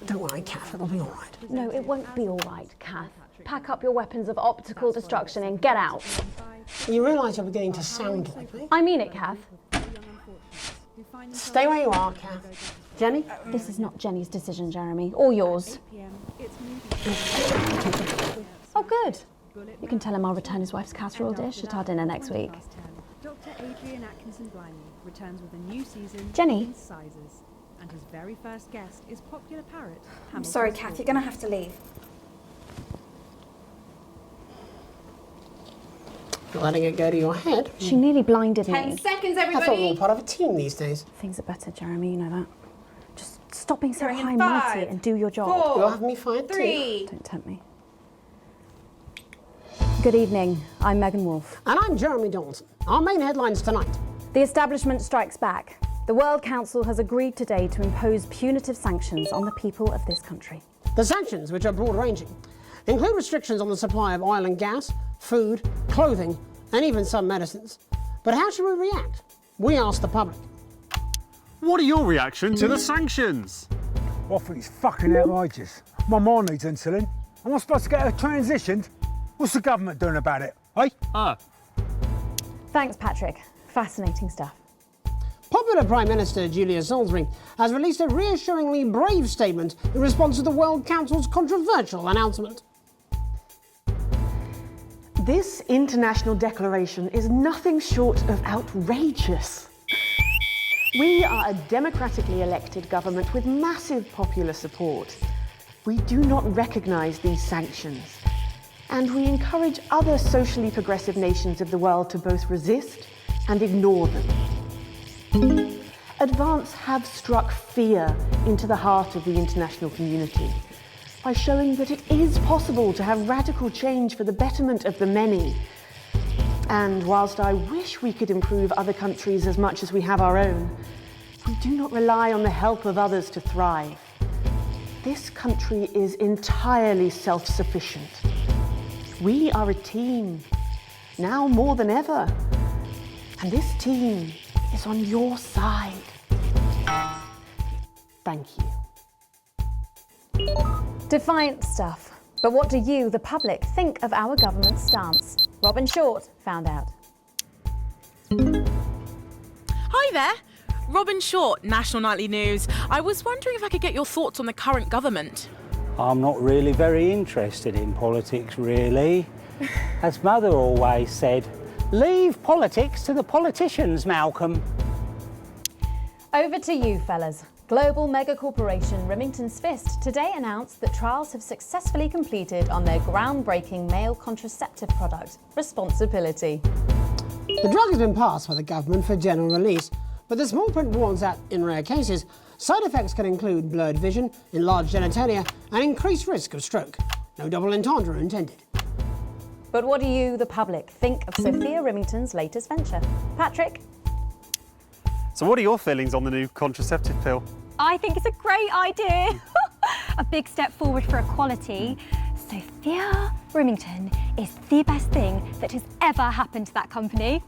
Don't worry, Kath, it'll be all right. No, it won't be all right, Kath. Pack up your weapons of optical destruction and get out. You realise you're beginning to sound like me? I mean it, Kath. Stay where you are, Kath. Jenny? This is not Jenny's decision, Jeremy, or yours. Oh, good. You can tell him I'll return his wife's casserole dish at our dinner next week. Dr. Adrian Atkinson-Blimey returns with a new season Jenny? in sizes. And his very first guest is popular parrot I'm sorry, Kath, you're going to have to leave. You're letting it go to your head. She nearly blinded 10 me. seconds, I thought we were everybody! all part of a team these days. Things are better, Jeremy, you know that. Just stop being so Going in high mighty 5, and do your job. 4, You'll have me fired too. 3. Don't tempt me. Good evening, I'm Megan Wolfe. And I'm Jeremy Dawson. Our main headlines tonight. The establishment strikes back. The World Council has agreed today to impose punitive sanctions on the people of this country. The sanctions, which are broad-ranging, include restrictions on the supply of oil and gas, food, clothing, and even some medicines. But how should we react? We asked the public. What are your reaction to the sanctions? I think it's fucking outrageous. My mom needs insulin. Am I supposed to get her transitioned? What's the government doing about it, eh? Thanks, Patrick. Fascinating stuff. Popular Prime Minister Julia Salisbury has released a reassuringly brave statement in response to the World Council's controversial announcement. This international declaration is nothing short of outrageous. We are a democratically elected government with massive popular support. We do not recognise these sanctions, and we encourage other socially progressive nations of the world to both resist and ignore them. Advance have struck fear into the heart of the international community by showing that it is possible to have radical change for the betterment of the many. And whilst I wish we could improve other countries as much as we have our own, we do not rely on the help of others to thrive. This country is entirely self-sufficient. We are a team, now more than ever. And this team is on your side. Thank you. Defiant stuff. But what do you, the public, think of our government's stance? Robin Short found out. Hi there. Robin Short, National Nightly News. I was wondering if I could get your thoughts on the current government. I'm not really very interested in politics, really. As Mother always said, leave politics to the politicians, Malcolm. Over to you, fellas. Global mega corporation Remington's Fist today announced that trials have successfully completed on their groundbreaking male contraceptive product, Responsibility. The drug has been passed by the government for general release, but the small print warns that, in rare cases, side effects can include blurred vision, enlarged genitalia, and increased risk of stroke. No double entendre intended. But what do you, the public, think of Sophia Remington's latest venture? Patrick? So what are your feelings on the new contraceptive pill? I think it's a great idea. A big step forward for equality. Sophia Remington is the best thing that has ever happened to that company.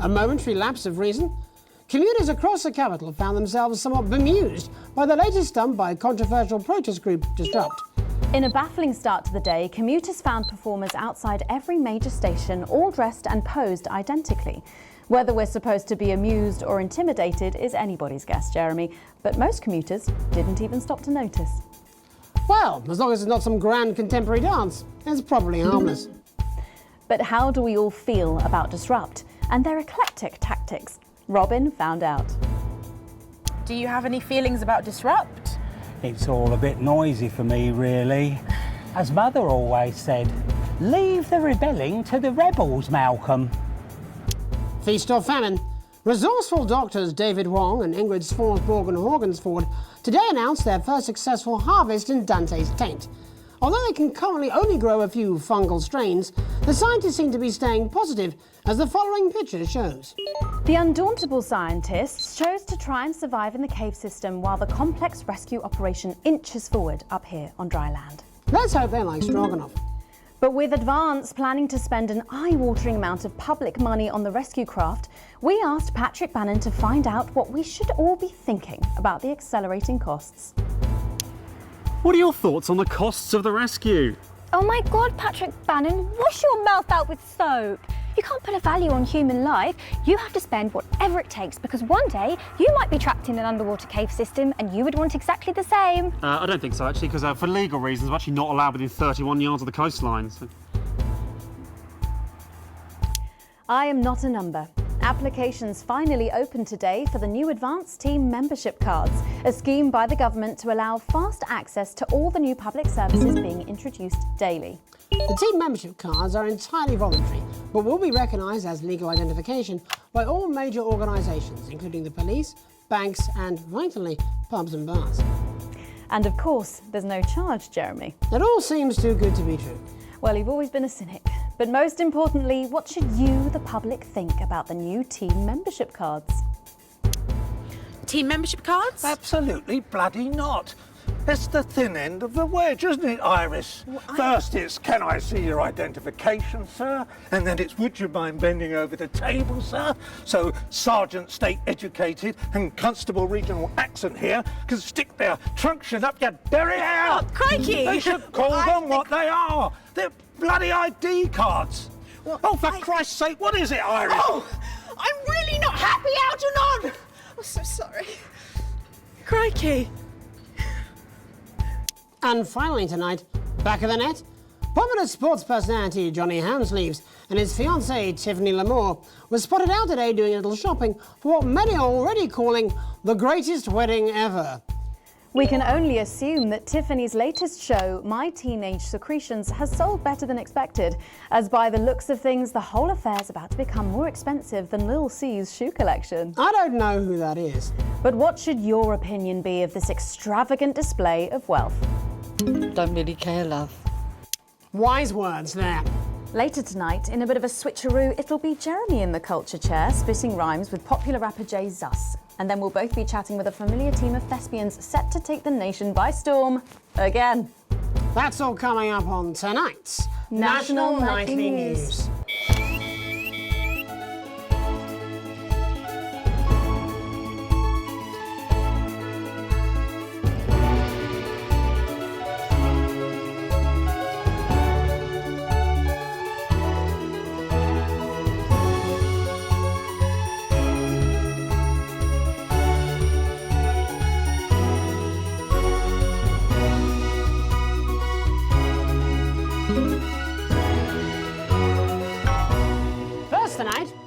A momentary lapse of reason? Commuters across the capital found themselves somewhat bemused by the latest stunt by controversial protest group Disrupt. In a baffling start to the day, commuters found performers outside every major station, all dressed and posed identically. Whether we're supposed to be amused or intimidated is anybody's guess, Jeremy, but most commuters didn't even stop to notice. Well, as long as it's not some grand contemporary dance, it's probably harmless. But how do we all feel about Disrupt and their eclectic tactics? Robin found out. Do you have any feelings about Disrupt? It's all a bit noisy for me, really. As Mother always said, leave the rebelling to the rebels, Malcolm. Feast or famine? Resourceful doctors David Wong and Ingrid Sforsborg-Horgensford today announced their first successful harvest in Dante's taint. Although they can currently only grow a few fungal strains, the scientists seem to be staying positive, as the following picture shows. The undauntable scientists chose to try and survive in the cave system while the complex rescue operation inches forward up here on dry land. Let's hope they're like Stroganoff. But with Advance planning to spend an eye-watering amount of public money on the rescue craft, we asked Patrick Bannon to find out what we should all be thinking about the accelerating costs. What are your thoughts on the costs of the rescue? Oh my God, Patrick Bannon, wash your mouth out with soap. You can't put a value on human life. You have to spend whatever it takes because one day you might be trapped in an underwater cave system and you would want exactly the same. I don't think so, actually, because for legal reasons, we're actually not allowed within 31 yards of the coastline. So. I am not a number. Applications finally opened today for the new Advance Team membership cards, a scheme by the government to allow fast access to all the new public services being introduced daily. The team membership cards are entirely voluntary, but will be recognised as legal identification by all major organisations, including the police, banks and, vitally, pubs and bars. And of course, there's no charge, Jeremy. It all seems too good to be true. Well, you've always been a cynic. But most importantly, what should you, the public, think about the new team membership cards? Team membership cards? Absolutely bloody not. It's the thin end of the wedge, isn't it, Iris? First it's, can I see your identification, sir? And then it's, would you mind bending over the table, sir? So Sergeant State Educated and Constable Regional Accent here can stick their truncheon up your derriere. Oh, crikey! They should call them what they are. They're bloody ID cards. Oh, for Christ's sake, what is it, Iris? Oh, I'm really not happy, Algernon! I'm so sorry. Crikey. And finally tonight, back of the net, popular sports personality Johnny Hamsleeves and his fiancée Tiffany Lamour were spotted out today doing a little shopping for what many are already calling the greatest wedding ever. We can only assume that Tiffany's latest show, My Teenage Secretions, has sold better than expected, as by the looks of things, the whole affair is about to become more expensive than Lil C's shoe collection. I don't know who that is. But what should your opinion be of this extravagant display of wealth? Don't really care, love. Wise words there. Later tonight, in a bit of a switcheroo, it'll be Jeremy in the culture chair, spitting rhymes with popular rapper Jay Zus. And then we'll both be chatting with a familiar team of thespians set to take the nation by storm again. That's all coming up on tonight's National Nightly News.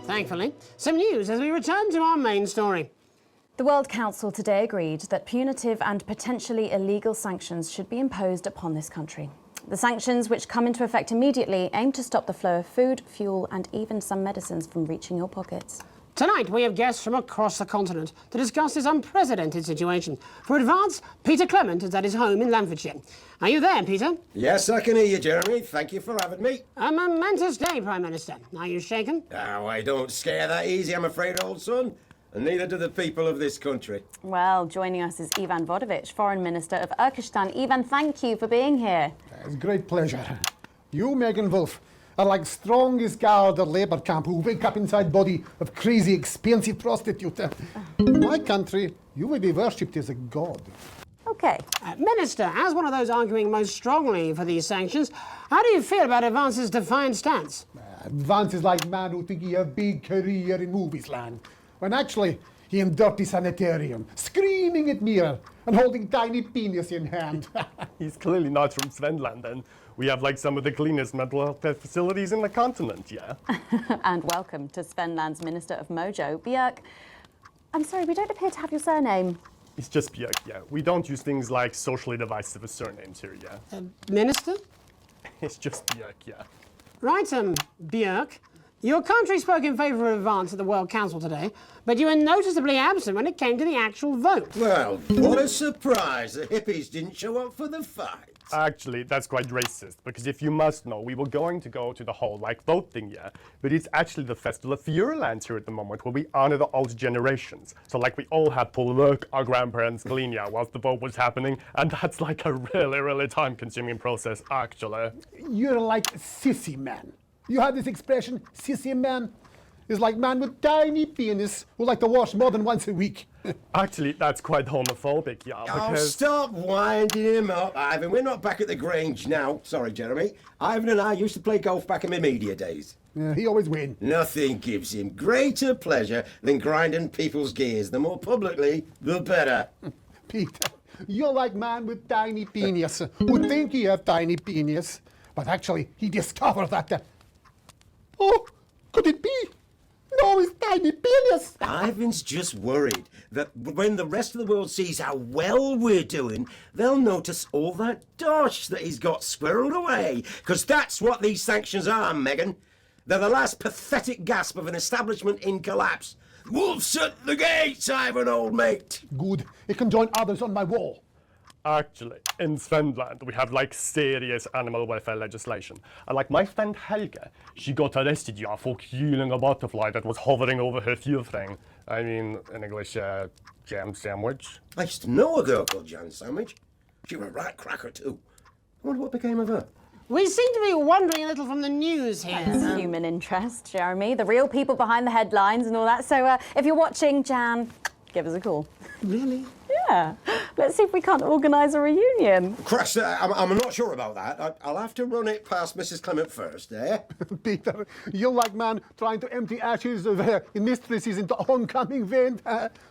Thankfully, some news as we return to our main story. The World Council today agreed that punitive and potentially illegal sanctions should be imposed upon this country. The sanctions, which come into effect immediately, aim to stop the flow of food, fuel and even some medicines from reaching your pockets. Tonight, we have guests from across the continent to discuss this unprecedented situation. For Advance, Peter Clement is at his home in Lamfordshire. Are you there, Peter? Yes, I can hear you, Jeremy. Thank you for having me. A momentous day, Prime Minister. Are you shaken? Oh, I don't scare that easy, I'm afraid, old son. And neither do the people of this country. Well, joining us is Ivan Vodovich, Foreign Minister of Urkistan. Ivan, thank you for being here. It's a great pleasure. You, Megan Wolf, are like strongest guard at labour camp who wake up inside body of crazy, expensive prostitute. In my country, you will be worshipped as a god. OK. Minister, as one of those arguing most strongly for these sanctions, how do you feel about Advance's defiant stance? Advance is like man who think he have big career in movies land, when actually he in dirty sanitarium, screaming at mirror and holding tiny penis in hand. He's clearly not from Svenland, and we have like some of the cleanest mental health care facilities in the continent, yeah? And welcome to Svenland's Minister of Mojo, Björk. I'm sorry, we don't appear to have your surname. It's just Björk, yeah. We don't use things like socially divisive surnames here, yeah? Minister? It's just Björk, yeah. Right, Björk. Your country spoke in favour of Advance at the World Council today, but you were noticeably absent when it came to the actual vote. Well, what a surprise. The hippies didn't show up for the fight. Actually, that's quite racist, because if you must know, we were going to go to the whole, voting, yeah, but it's actually the Festival of Feuerland here at the moment, where we honor the old generations. So, we all had to work our grandparents clean, yeah, whilst the vote was happening, and that's, a really, really time-consuming process, actually. You're like sissy man. You have this expression, sissy man? Is like man with tiny penis who like to wash more than once a week. Actually, that's quite homophobic, yeah, Oh, because... stop winding him up, Ivan. We're not back at the Grange now. Sorry, Jeremy. Ivan and I used to play golf back in my media days. Yeah, he always win. Nothing gives him greater pleasure than grinding people's gears. The more publicly, the better. Peter, you're like man with tiny penis who think he have tiny penis, but actually he discovered that... Oh, could it be? No, it's tiny penis. Ivan's just worried that when the rest of the world sees how well we're doing, they'll notice all that dosh that he's got squirreled away. Because that's what these sanctions are, Megan. They're the last pathetic gasp of an establishment in collapse. Wolves at the gates, Ivan, old mate. Good. It can join others on my wall. Actually, in Svenland, we have, serious animal welfare legislation. And, my friend Helga, she got arrested, yeah, for killing a butterfly that was hovering over her thing. I mean, in English, jam sandwich. I used to know a girl called Jam Sandwich. She was a right cracker, too. I wonder what became of her. We seem to be wandering a little from the news here. That's human interest, Jeremy. The real people behind the headlines and all that. So if you're watching, Jan, give us a call. Really? Yeah. Let's see if we can't organise a reunion. Crash, I'm not sure about that. I'll have to run it past Mrs. Clement first, eh? Peter, you're like man trying to empty ashes of mistresses into oncoming vent.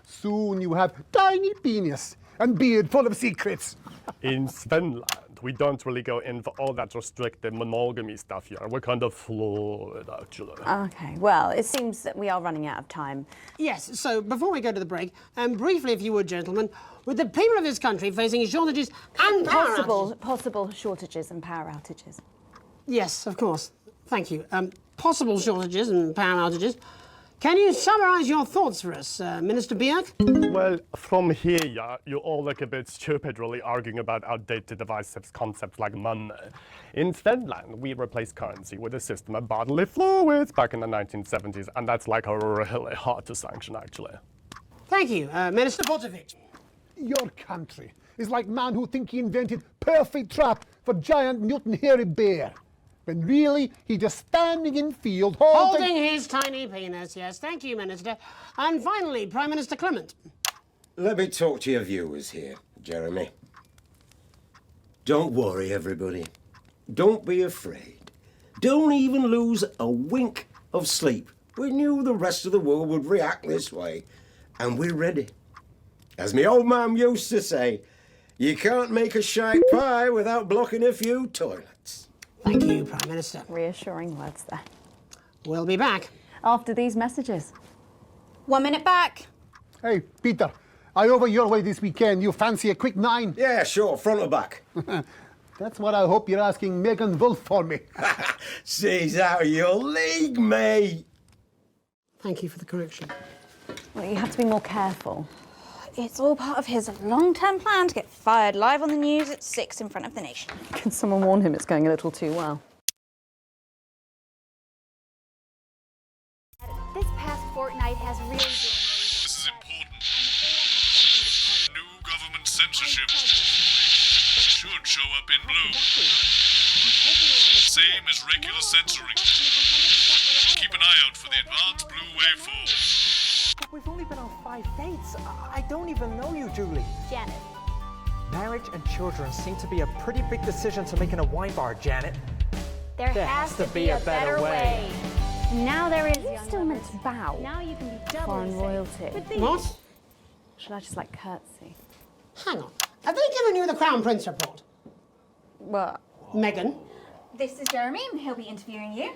Soon you have tiny penis and beard full of secrets. In Svenland, we don't really go in for all that restricted monogamy stuff here. We're kind of fluid, actually. Okay, well, it seems that we are running out of time. Yes, so before we go to the break, briefly, if you would, gentlemen, with the people of this country facing shortages and possible shortages and power outages. Yes, of course. Thank you. Possible shortages and power outages. Can you summarise your thoughts for us, Minister Bjerk? Well, from here, yeah, you all look a bit stupid really arguing about outdated divisive concepts like money. In Finland, we replaced currency with a system of bodily fluids back in the 1970s, and that's really hard to sanction, actually. Thank you, Minister Potovic. Your country is like man who think he invented perfect trap for giant mutant hairy bear. When really, he's just standing in field holding his tiny penis, yes. Thank you, Minister. And finally, Prime Minister Clement. Let me talk to your viewers here, Jeremy. Don't worry, everybody. Don't be afraid. Don't even lose a wink of sleep. We knew the rest of the world would react this way, and we're ready. As my old man used to say, you can't make a shite pie without blocking a few toilets. Thank you, Prime Minister. Reassuring words there. We'll be back. After these messages. 1 minute back. Hey, Peter, I over your way this weekend. You fancy a quick 9? Yeah, sure, front or back. That's what I hope you're asking Megan Wolf for me. She's out of your league, mate. Thank you for the correction. Well, you have to be more careful. It's all part of his long-term plan to get fired live on the news at 6 in front of the nation. Can someone warn him it's going a little too well? This past fortnight has really been... This is important. New government censorship should show up in blue. Same as regular censoring. Keep an eye out for the advanced blue waveform. But we've only been on 5 dates. I don't even know you, Julie. Janet. Marriage and children seem to be a pretty big decision to make in a wine bar, Janet. There has to be a better way. Now there is. Are you still meant to bow? Now you can be doubly Foreign safe. royalty. What? Should I just curtsy? Hang on. Have they given you the Crown Prince report? What? Megan? This is Jeremy. He'll be interviewing you.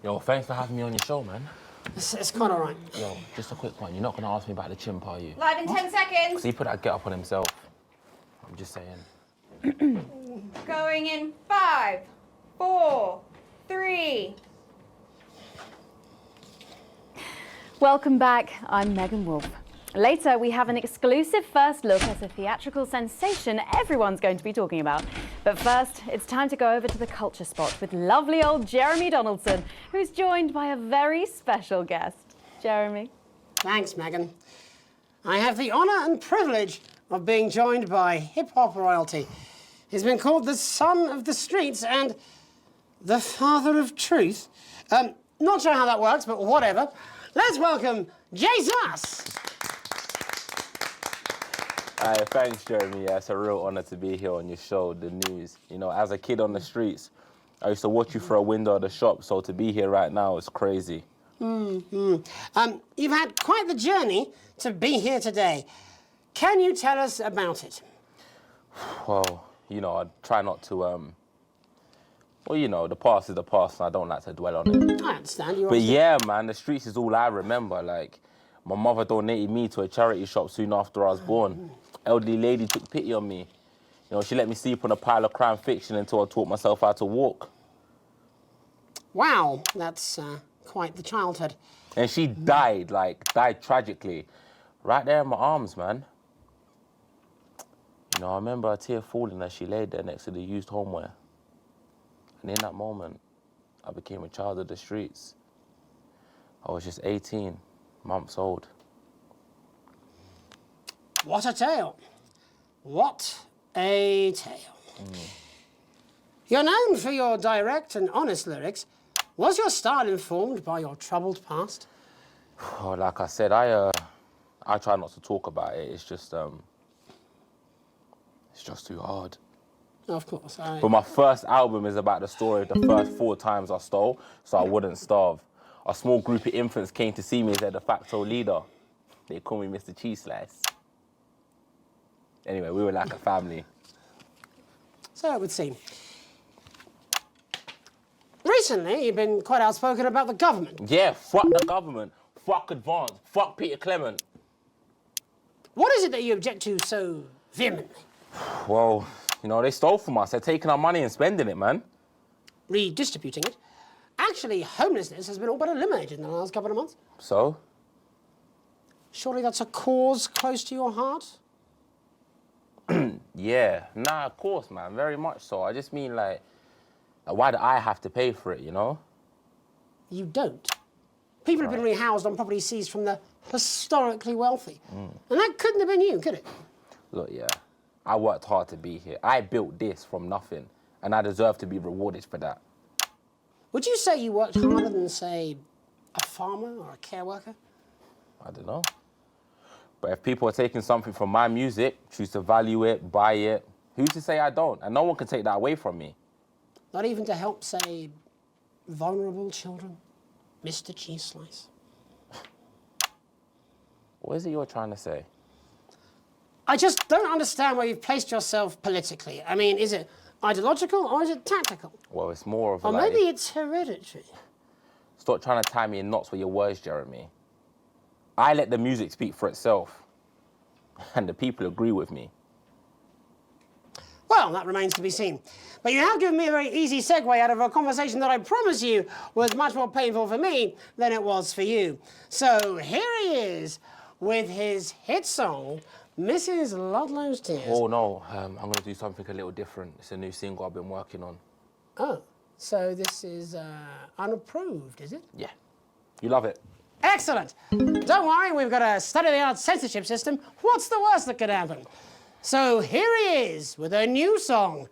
Yo, thanks for having me on your show, man. It's quite all right. Yo, just a quick one. You're not going to ask me about the chimp, are you? Live in 10 seconds. So he put that get up on himself. I'm just saying. Going in 5, 4, 3. Welcome back. I'm Megan Wolf. Later, we have an exclusive first look at a theatrical sensation everyone's going to be talking about. But first, it's time to go over to the culture spot with lovely old Jeremy Donaldson, who's joined by a very special guest. Jeremy. Thanks, Megan. I have the honour and privilege of being joined by hip-hop royalty. He's been called the son of the streets and the father of truth. Not sure how that works, but whatever. Let's welcome Jesus! Thanks, Jeremy. Yeah, it's a real honour to be here on your show, The News. You know, as a kid on the streets, I used to watch you through a window of the shop, so to be here right now is crazy. You've had quite the journey to be here today. Can you tell us about it? Well, you know, I try not to, well, you know, the past is the past, and I don't like to dwell on it. I understand. But yeah, man, the streets is all I remember. Like, my mother donated me to a charity shop soon after I was born. Elderly lady took pity on me. You know, she let me sleep on a pile of crime fiction until I taught myself how to walk. Wow, that's quite the childhood. And she died tragically. Right there in my arms, man. You know, I remember a tear falling as she laid there next to the used homeware. And in that moment, I became a child of the streets. I was just 18 months old. What a tale. What a tale. You're known for your direct and honest lyrics. Was your style informed by your troubled past? Oh, like I said, I try not to talk about it. It's just too hard. Of course. But my first album is about the story of the first 4 times I stole, so I wouldn't starve. A small group of infants came to see me as their de facto leader. They call me Mr. Cheese Slice. Anyway, we were like a family. So it would seem. Recently, you've been quite outspoken about the government. Yeah, fuck the government. Fuck Advance. Fuck Peter Clement. What is it that you object to so vehemently? Well, you know, they stole from us. They're taking our money and spending it, man. Redistributing it? Actually, homelessness has been all but eliminated in the last couple of months. So? Surely that's a cause close to your heart? Yeah. Nah, of course, man. Very much so. I just mean, like, why do I have to pay for it, you know? You don't. People have been rehoused on property seized from the historically wealthy. And that couldn't have been you, could it? Look, yeah. I worked hard to be here. I built this from nothing, and I deserve to be rewarded for that. Would you say you worked harder than, say, a farmer or a care worker? I don't know. But if people are taking something from my music, choose to value it, buy it, who's to say I don't? And no one can take that away from me. Not even to help, say, vulnerable children? Mr. Cheese Slice? What is it you're trying to say? I just don't understand where you've placed yourself politically. I mean, is it ideological or is it tactical? Well, it's more of a Or maybe it's hereditary. Stop trying to tie me in knots with your words, Jeremy. I let the music speak for itself. And the people agree with me. Well, that remains to be seen. But you have given me a very easy segue out of a conversation that I promise you was much more painful for me than it was for you. So here he is with his hit song, Mrs. Ludlow's Tears. Oh, no. I'm going to do something a little different. It's a new single I've been working on. Oh, so this is unapproved, is it? Yeah. You love it. Excellent. Don't worry, we've got a state-of-the-art censorship system. What's the worst that could happen? So here he is with a new song.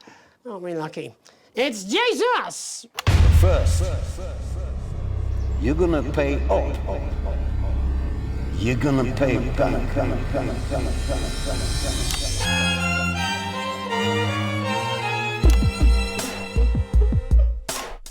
Aren't we lucky? It's Jesus! First, you're gonna pay up. You're gonna pay back.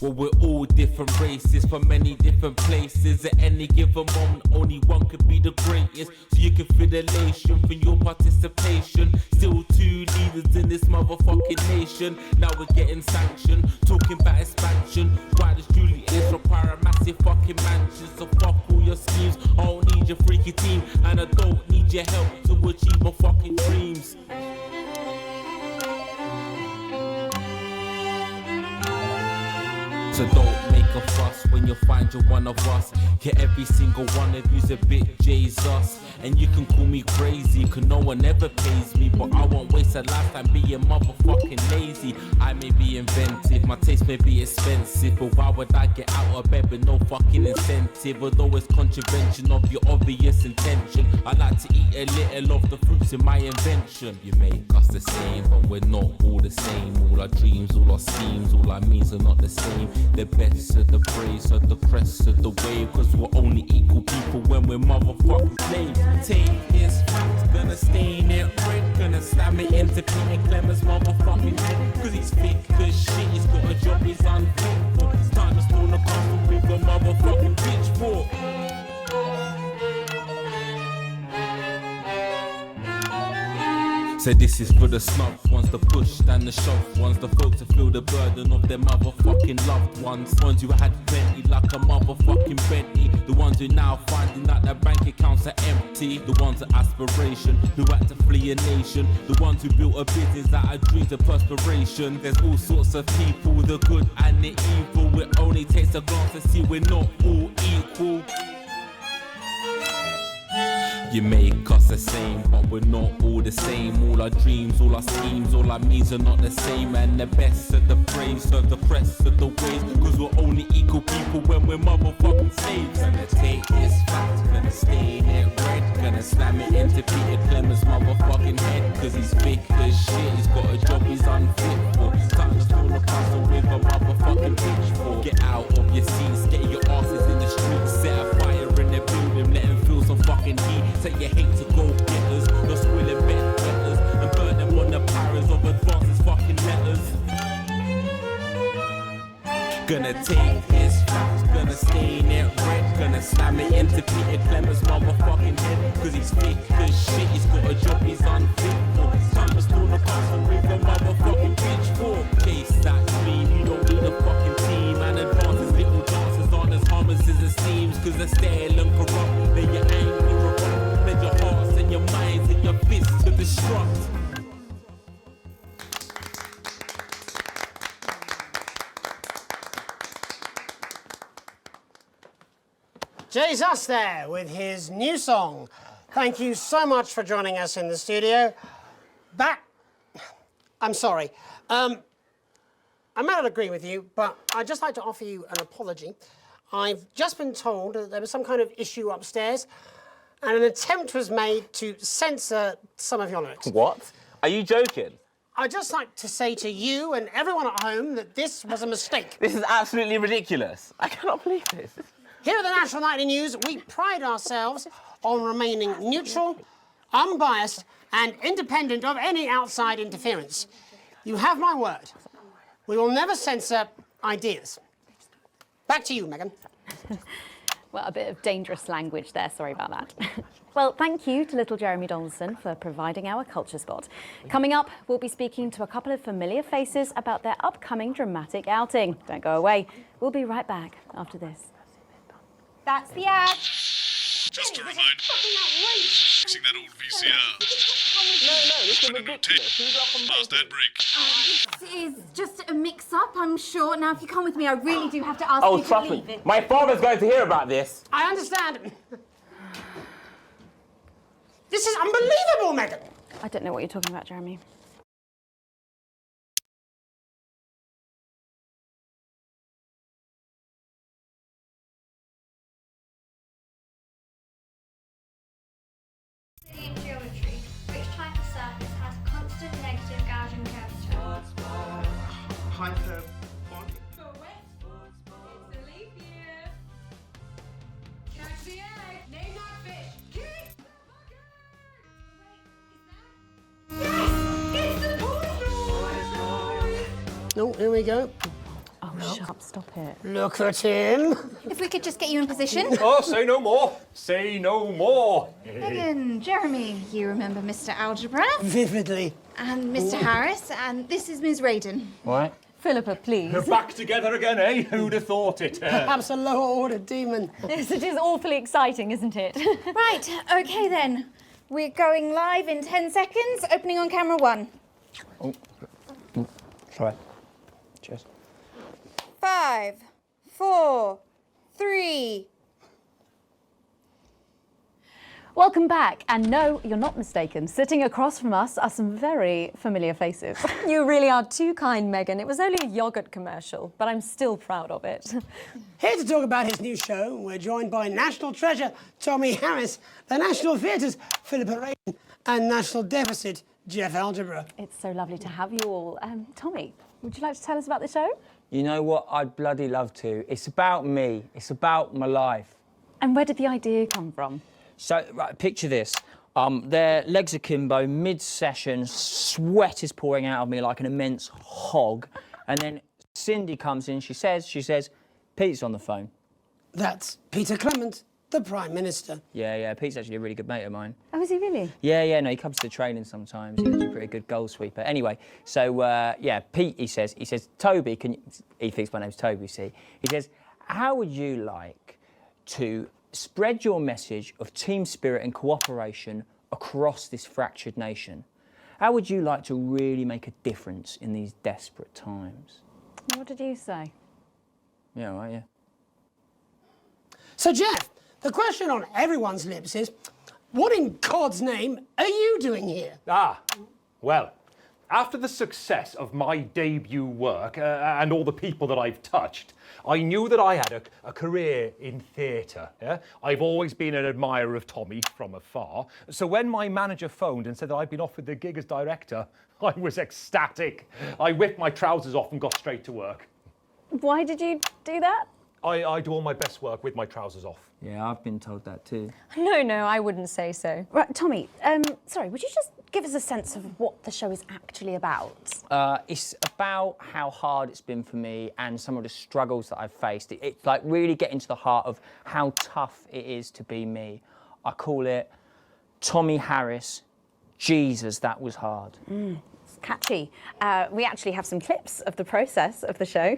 Well, we're all different races from many different places. At any given moment, only one could be the greatest. So you can feel elation from your participation. Still 2 leaders in this motherfucking nation. Now we're getting sanctioned, talking about expansion. Why does Julius require a massive fucking mansion? So fuck all your schemes. I don't need your freaky team, and I don't need your help to achieve my fucking dreams. So don't make a fuss when you find you're one of us. Yeah, every single one of you's a bit Jesus. And you can call me crazy, cause no one ever pays me. But I won't waste a lifetime being motherfucking lazy. I may be inventive, my taste may be expensive, but why would I get out of bed with no fucking incentive? Although it's contravention of your obvious intention, I like to eat a little of the fruits in my invention. You make us the same, but we're not all the same. All our dreams, all our schemes, all our means are not the same. The best of the praise of the crest of the wave, cause we're only equal people when we're motherfucking slaves. Take this fact, gonna stain it red, gonna slam it into Peter Clemens' motherfucking head, cause he's thick as shit, he's got a job he's unfit for. It's time to storm the castle with a motherfucking pitchfork. So this is for the snuff ones, the push and the shove ones, the folks that feel the burden of their motherfucking loved ones. Ones who had plenty like a motherfucking Bentley. The ones who now finding out their bank accounts are empty. The ones with aspiration, who had to flee a nation. The ones who built a business out of dreams of perspiration. There's all sorts of people, the good and the evil. It only takes a glance to see we're not all equal. You make us the same, but we're not all the same. All our dreams, all our schemes, all our means are not the same. And the best of the praise serve the crest of the waves, cause we're only equal people when we're motherfucking slaves. Gonna take this fact, gonna stain it red, gonna slam it into Peter Clemens' motherfucking head, cause he's thick as shit, he's got a job he's unfit for. It's time to storm the castle with a motherfucking pitchfork. Get out of your seats, get your asses in the streets, set a fire in the building, let them feel some fucking heat. Say you hate to go getters, you're squilling bed letters, and burn them on the powers of advances fucking letters. Gonna take this fact, gonna stain it red, gonna slam it into Peter Clemens' motherfucking head, cause he's thick as shit, he's got a job he's unfit for. It's time to storm the castle with a motherfucking pitchfork. Case that's clean, you don't need a fucking team, and advances little dances aren't as harmless as it seems, cause they're stale and corrupt, then you're angry or wrong, then your hearts and your minds and your fists to destruct. Jesus there with his new song. Thank you so much for joining us in the studio. I'm sorry. I may not agree with you, but I'd just like to offer you an apology. I've just been told that there was some kind of issue upstairs and an attempt was made to censor some of your lyrics. What? Are you joking? I'd just like to say to you and everyone at home that this was a mistake. This is absolutely ridiculous. I cannot believe this. Here at the National Nightly News, we pride ourselves on remaining neutral, unbiased, and independent of any outside interference. You have my word. We will never censor ideas. Back to you, Megan. Well, a bit of dangerous language there, sorry about that. Well, thank you to little Jeremy Donaldson for providing our culture spot. Coming up, we'll be speaking to a couple of familiar faces about their upcoming dramatic outing. Don't go away. We'll be right back after this. That's the ad. Just a reminder, fixing that old VCR. No, this is Put a new tape past that break. This is just a mix-up, I'm sure. Now, if you come with me, I really do have to ask you to trust leave me. it. My father's going to hear about this. I understand. This is unbelievable, Megan. I don't know what you're talking about, Jeremy. In geometry, which type of surface has constant negative Gaussian curvature? Hyperbolic. Correct. It's a leap year. Catch the egg. Name that fish. Keep the bucket. Yes! It's the pool. Oh, here we go. Oh, shut up, stop it. Look at him. If we could just get you in position. Oh, say no more. Say no more. Megan, Jeremy, you remember Mr. Algebra? Vividly. And Mr. Harris, and this is Ms. Radin. What? Philippa, please. We're back together again, eh? Who'd have thought it? Perhaps a lower order demon. Yes, it is awfully exciting, isn't it? Right, okay then. We're going live in 10 seconds, opening on camera 1. Sorry. Cheers. 5, 4, 3. Welcome back, and no, you're not mistaken. Sitting across from us are some very familiar faces. You really are too kind, Megan. It was only a yogurt commercial, but I'm still proud of it. Here to talk about his new show, we're joined by national treasure Tommy Harris, the National Theatre's Philippa Rayton, and National Deficit Jeff Algebra. It's so lovely to have you all. Tommy, would you like to tell us about the show? You know what? I'd bloody love to. It's about me. It's about my life. And where did the idea come from? So, right, picture this. Their legs akimbo, mid-session, sweat is pouring out of me like an immense hog. And then Cindy comes in, she says, Pete's on the phone. That's Peter Clement, the Prime Minister. Yeah, Pete's actually a really good mate of mine. Oh, is he really? Yeah, no, he comes to the training sometimes. He's a pretty good goal sweeper. Anyway, so, Pete, he says, Toby, he thinks my name's Toby, see? He says, how would you like to spread your message of team spirit and cooperation across this fractured nation? How would you like to really make a difference in these desperate times? What did you say? Yeah, right, yeah. So, Jeff, the question on everyone's lips is, what in God's name are you doing here? Well, after the success of my debut work and all the people that I've touched, I knew that I had a career in theatre. Yeah? I've always been an admirer of Tommy from afar. So when my manager phoned and said that I'd been offered the gig as director, I was ecstatic. I whipped my trousers off and got straight to work. Why did you do that? I do all my best work with my trousers off. Yeah, I've been told that too. No, I wouldn't say so. Right, Tommy, sorry, would you just give us a sense of what the show is actually about? It's about how hard it's been for me and some of the struggles that I've faced. It's like really getting to the heart of how tough it is to be me. I call it Tommy Harris, Jesus, that was hard. It's catchy. We actually have some clips of the process of the show.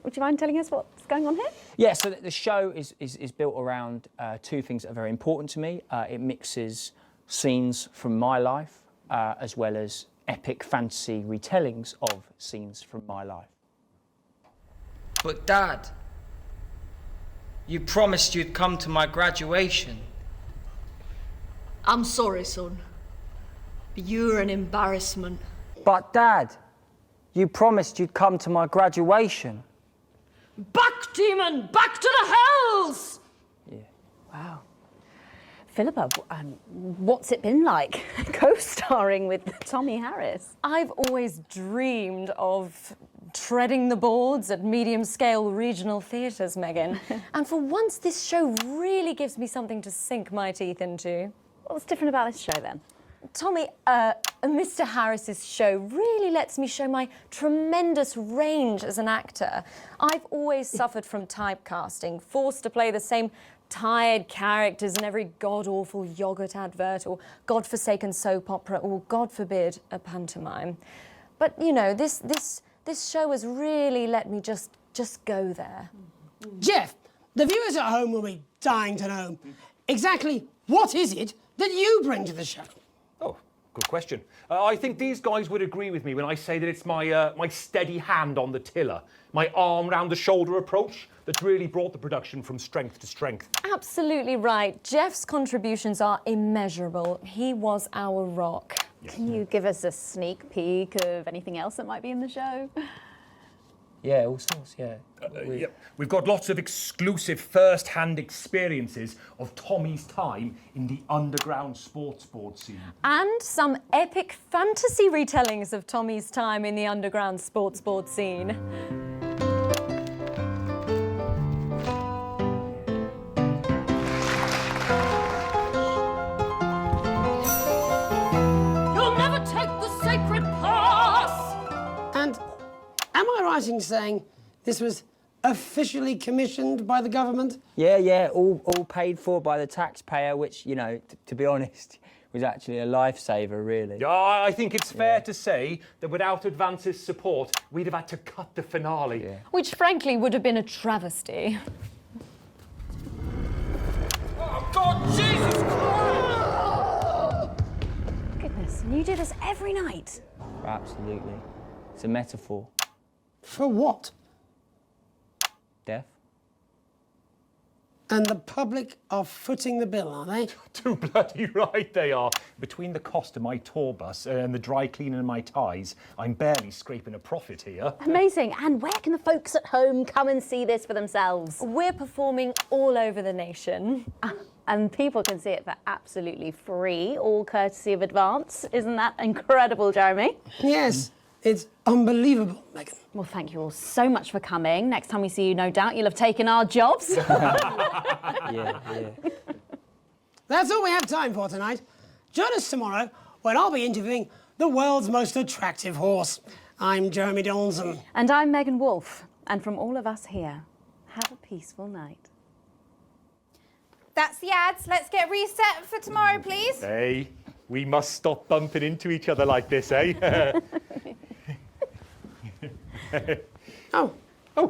Would you mind telling us what's going on here? Yeah, so the show is built around two things that are very important to me. It mixes scenes from my life as well as epic fantasy retellings of scenes from my life. But Dad, you promised you'd come to my graduation. I'm sorry, son. But you're an embarrassment. But Dad, you promised you'd come to my graduation. Back, demon! Back to the hells! Wow. Philippa, what's it been like co-starring with Tommy Harris? I've always dreamed of treading the boards at medium-scale regional theatres, Megan. And for once, this show really gives me something to sink my teeth into. What's different about this show, then? Tommy, Mr. Harris's show really lets me show my tremendous range as an actor. I've always suffered from typecasting, forced to play the same tired characters in every god-awful yogurt advert or godforsaken soap opera or, God forbid, a pantomime. But, you know, this show has really let me just go there. Jeff, the viewers at home will be dying to know exactly what is it that you bring to the show? Oh, good question. I think these guys would agree with me when I say that it's my steady hand on the tiller, my arm round the shoulder approach that's really brought the production from strength to strength. Absolutely right. Jeff's contributions are immeasurable. He was our rock. Can you give us a sneak peek of anything else that might be in the show? Yeah, all sorts, yeah. We've got lots of exclusive first-hand experiences of Tommy's time in the underground sports board scene. And some epic fantasy retellings of Tommy's time in the underground sports board scene. You'll never take the sacred pass! And am I right in saying this was officially commissioned by the government? Yeah, all paid for by the taxpayer, which, you know, to be honest, was actually a lifesaver, really. Yeah, I think it's fair to say that without Advance's support, we'd have had to cut the finale. Yeah. Which, frankly, would have been a travesty. Oh, God, Jesus Christ! Goodness, and you do this every night? Absolutely. It's a metaphor. For what? Death. And the public are footing the bill, are they? Too bloody right they are. Between the cost of my tour bus and the dry cleaning of my ties, I'm barely scraping a profit here. Amazing. And where can the folks at home come and see this for themselves? We're performing all over the nation. And people can see it for absolutely free, all courtesy of Advance. Isn't that incredible, Jeremy? Yes, it's unbelievable, Megan. Well, thank you all so much for coming. Next time we see you, no doubt you'll have taken our jobs. Yeah. That's all we have time for tonight. Join us tomorrow when I'll be interviewing the world's most attractive horse. I'm Jeremy Donaldson. And I'm Megan Wolfe. And from all of us here, have a peaceful night. That's the ads. Let's get reset for tomorrow, please. Hey, we must stop bumping into each other like this, eh? Oh. Oh,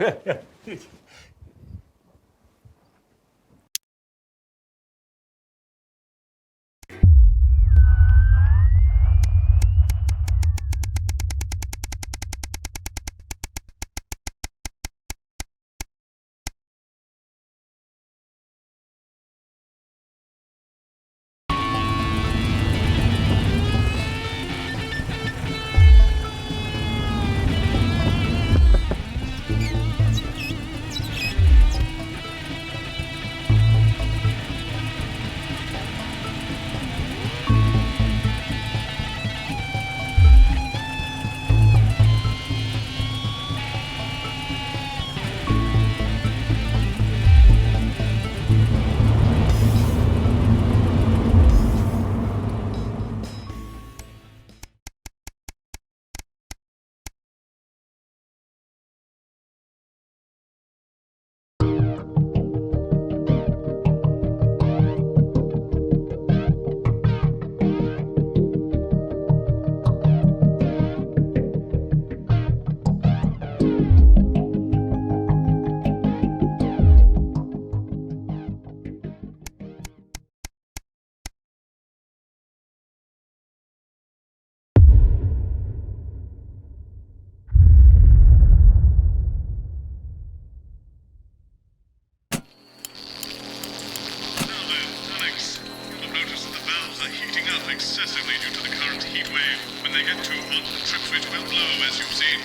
excessively due to the current heat wave. When they get too hot, the trip switch will blow, as you've seen.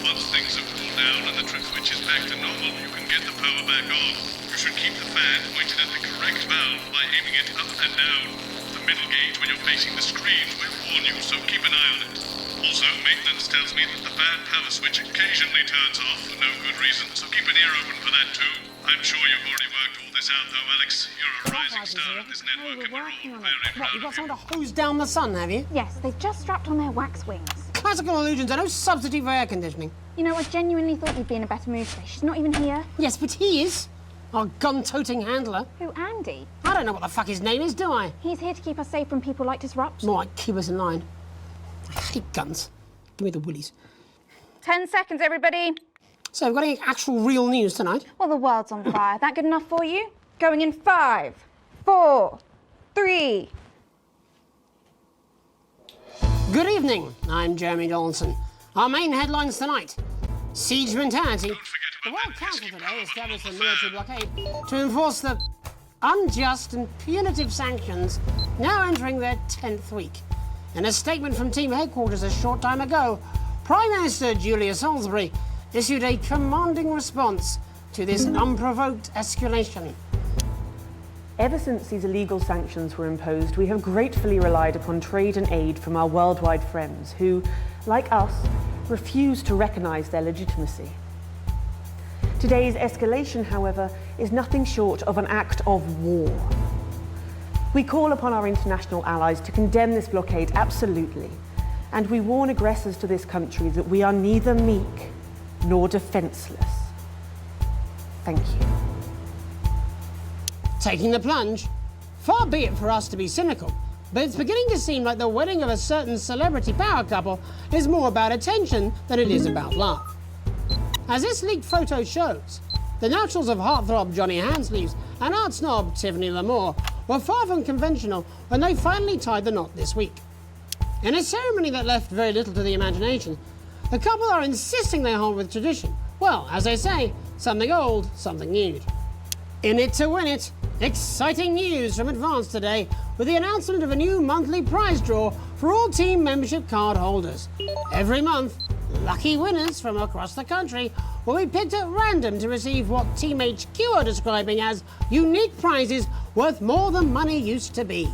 Once things have cooled down and the trip switch is back to normal, you can get the power back on. You should keep the fan pointed at the correct valve by aiming it up and down. The middle gauge when you're facing the screen will warn you, so keep an eye on it. Also, maintenance tells me that the fan power switch occasionally turns off for no good reason, so keep an ear open for that too. I'm sure you've already worked all this out though, Alex. You're a rising star of this network and we're all very proud You've got of you. someone to hose down the sun, have you? Yes, they've just strapped on their wax wings. Classical illusions are no substitute for air conditioning. You know, I genuinely thought you'd be in a better mood today. She's not even here. Yes, but he is. Our gun-toting handler. Who, Andy? I don't know what the fuck his name is, do I? He's here to keep us safe from people like Disrupt. More like keep us in line. I hate guns. Give me the willies. 10 seconds, everybody. So, we've got any actual real news tonight? Well, the world's on fire. That good enough for you? Going in 5, 4, 3. Good evening. I'm Jeremy Donaldson. Our main headlines tonight. Siege mentality. The World Council today established a military blockade to enforce the unjust and punitive sanctions now entering their 10th week. In a statement from team headquarters a short time ago, Prime Minister Julia Salisbury issued a commanding response to this unprovoked escalation. Ever since these illegal sanctions were imposed, we have gratefully relied upon trade and aid from our worldwide friends who, like us, refuse to recognise their legitimacy. Today's escalation, however, is nothing short of an act of war. We call upon our international allies to condemn this blockade absolutely, and we warn aggressors to this country that we are neither meek nor defenceless. Thank you. Taking the plunge? Far be it for us to be cynical, but it's beginning to seem like the wedding of a certain celebrity power couple is more about attention than it is about love. As this leaked photo shows, the naturals of heartthrob Johnny Handsleeves and art snob Tiffany Lamore were far from conventional when they finally tied the knot this week. In a ceremony that left very little to the imagination, the couple are insisting they hold with tradition. Well, as they say, something old, something new. In it to win it. Exciting news from Advance today with the announcement of a new monthly prize draw for all team membership card holders. Every month, lucky winners from across the country will be picked at random to receive what Team HQ are describing as unique prizes worth more than money used to be.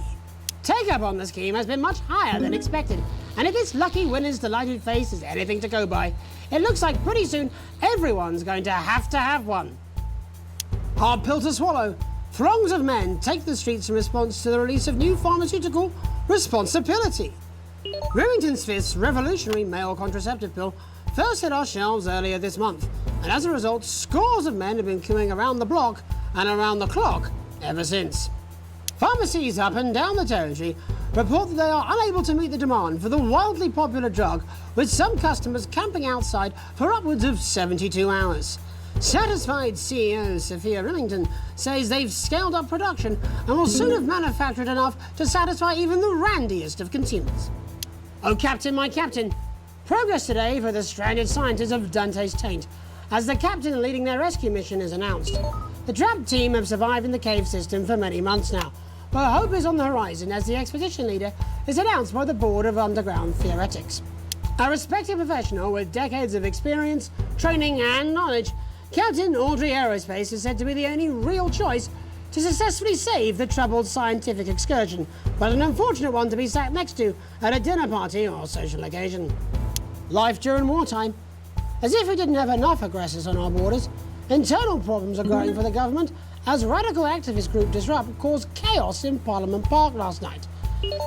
Take-up on the scheme has been much higher than expected, and if this lucky winner's delighted face is anything to go by, it looks like pretty soon everyone's going to have one. Hard pill to swallow. Throngs of men take the streets in response to the release of new pharmaceutical responsibility. Remington Smith's revolutionary male contraceptive pill first hit our shelves earlier this month, and as a result, scores of men have been queuing around the block and around the clock ever since. Pharmacies up and down the territory report that they are unable to meet the demand for the wildly popular drug, with some customers camping outside for upwards of 72 hours. Satisfied CEO Sophia Remington says they've scaled up production and will soon have manufactured enough to satisfy even the randiest of consumers. Oh, Captain, my Captain. Progress today for the stranded scientists of Dante's Taint, as the captain leading their rescue mission is announced. The trapped team have survived in the cave system for many months now, but hope is on the horizon as the expedition leader is announced by the Board of Underground Theoretics. A respected professional with decades of experience, training and knowledge, Captain Audrey Aerospace is said to be the only real choice to successfully save the troubled scientific excursion, but an unfortunate one to be sat next to at a dinner party or social occasion. Life during wartime. As if we didn't have enough aggressors on our borders, internal problems are growing for the government as radical activist group Disrupt caused chaos in Parliament Park last night.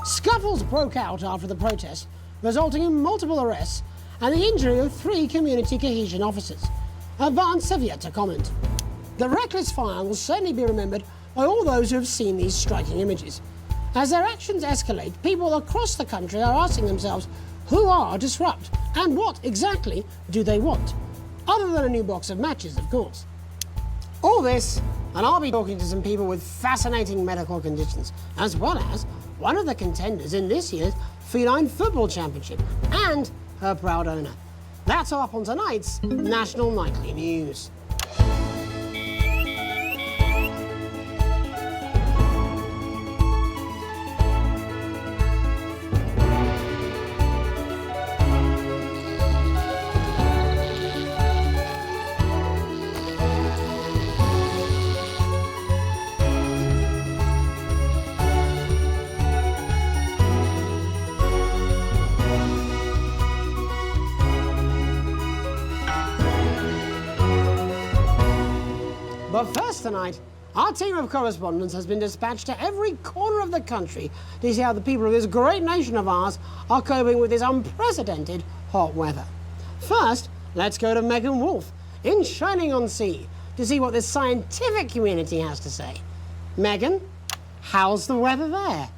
Scuffles broke out after the protest, resulting in multiple arrests and the injury of 3 community cohesion officers. Advance have yet to comment. The reckless fire will certainly be remembered by all those who have seen these striking images. As their actions escalate, people across the country are asking themselves, who are Disrupt and what exactly do they want? Other than a new box of matches, of course. All this, and I'll be talking to some people with fascinating medical conditions, as well as one of the contenders in this year's Feline Football Championship and her proud owner. That's all up on tonight's National Nightly News. But first tonight, our team of correspondents has been dispatched to every corner of the country to see how the people of this great nation of ours are coping with this unprecedented hot weather. First, let's go to Megan Wolf in Shining-on-Sea to see what the scientific community has to say. Megan, how's the weather there?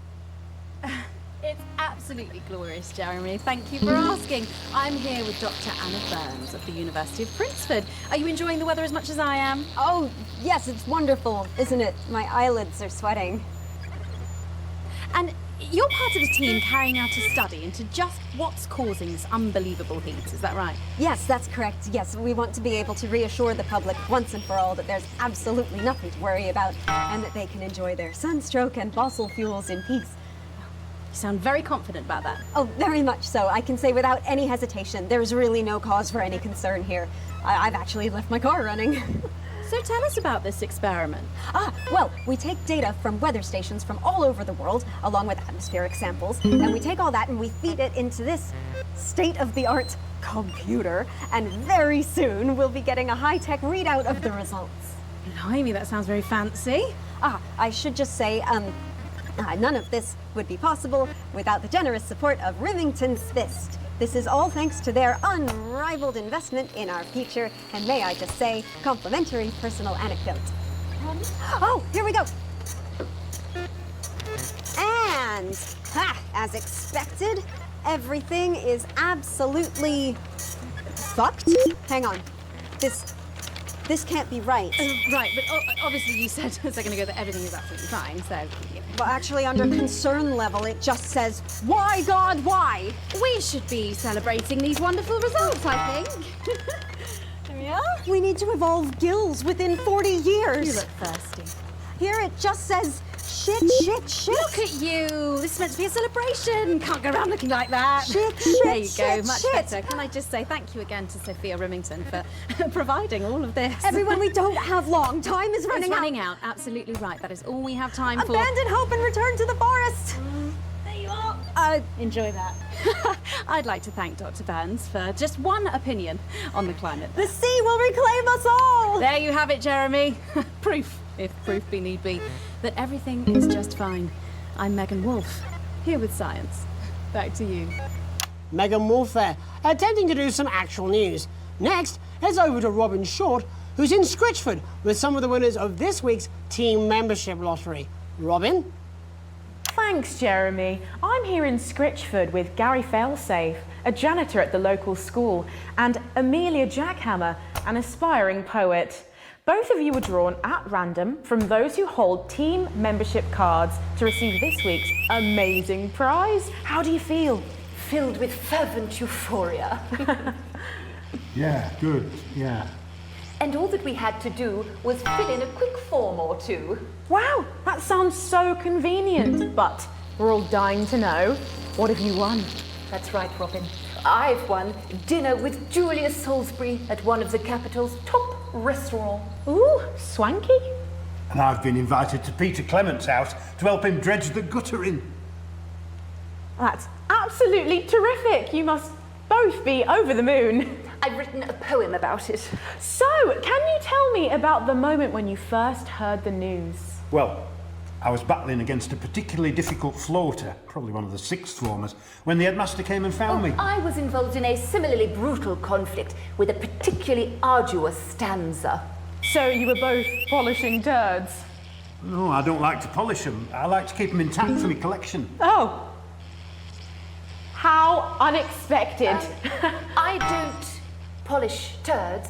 It's absolutely glorious, Jeremy. Thank you for asking. I'm here with Dr. Anna Burns of the University of Princeton. Are you enjoying the weather as much as I am? Oh, yes, it's wonderful, isn't it? My eyelids are sweating. And you're part of a team carrying out a study into just what's causing this unbelievable heat, is that right? Yes, that's correct. Yes, we want to be able to reassure the public once and for all that there's absolutely nothing to worry about and that they can enjoy their sunstroke and fossil fuels in peace. You sound very confident about that. Oh, very much so. I can say without any hesitation, there's really no cause for any concern here. I've actually left my car running. So tell us about this experiment. Well, we take data from weather stations from all over the world, along with atmospheric samples, and we take all that and we feed it into this state-of-the-art computer, and very soon we'll be getting a high-tech readout of the results. Blimey, that sounds very fancy. I should just say, none of this would be possible without the generous support of Remington's Fist. This is all thanks to their unrivaled investment in our feature, and may I just say, complimentary personal anecdote. Oh, here we go. And, as expected, everything is absolutely fucked. Hang on. This can't be right. Right, but obviously you said a second ago that everything is absolutely fine, so... Well, actually, under concern level, it just says, why, God, why? We should be celebrating these wonderful results, I think. Yeah? We need to evolve gills within 40 years. You look thirsty. Here it just says shit, shit, shit. Look at you. This is meant to be a celebration. Can't go around looking like that. Shit, shit, There you go. shit, Much shit. better. Can I just say thank you again to Sophia Remington for providing all of this. Everyone, we don't have long. Time is running out. It's running out. Absolutely right. That is all we have time for. Abandon hope and return to the forest. There you are. Enjoy that. I'd like to thank Dr. Burns for just one opinion on the climate. The sea will reclaim us all. There you have it, Jeremy. Proof, if proof be need be, that everything is just fine. I'm Megan Wolfe, here with science. Back to you. Megan Wolfe there, attempting to do some actual news. Next, heads over to Robin Short, who's in Scritchford with some of the winners of this week's team membership lottery. Robin? Thanks, Jeremy. I'm here in Scritchford with Gary Failsafe, a janitor at the local school, and Amelia Jackhammer, an aspiring poet. Both of you were drawn at random from those who hold team membership cards to receive this week's amazing prize. How do you feel? Filled with fervent euphoria. Yeah, good, yeah. And all that we had to do was fill in a quick form or two. Wow, that sounds so convenient. But we're all dying to know, what have you won? That's right, Robin. I've won dinner with Julius Salisbury at one of the capital's top restaurants. Ooh, swanky. And I've been invited to Peter Clement's house to help him dredge the gutter in. That's absolutely terrific. You must both be over the moon. I've written a poem about it. So, can you tell me about the moment when you first heard the news? Well, I was battling against a particularly difficult floater, probably one of the sixth formers, when the headmaster came and found me. I was involved in a similarly brutal conflict with a particularly arduous stanza. So you were both polishing turds? No, I don't like to polish them. I like to keep them intact for my collection. Oh. How unexpected. I don't polish turds.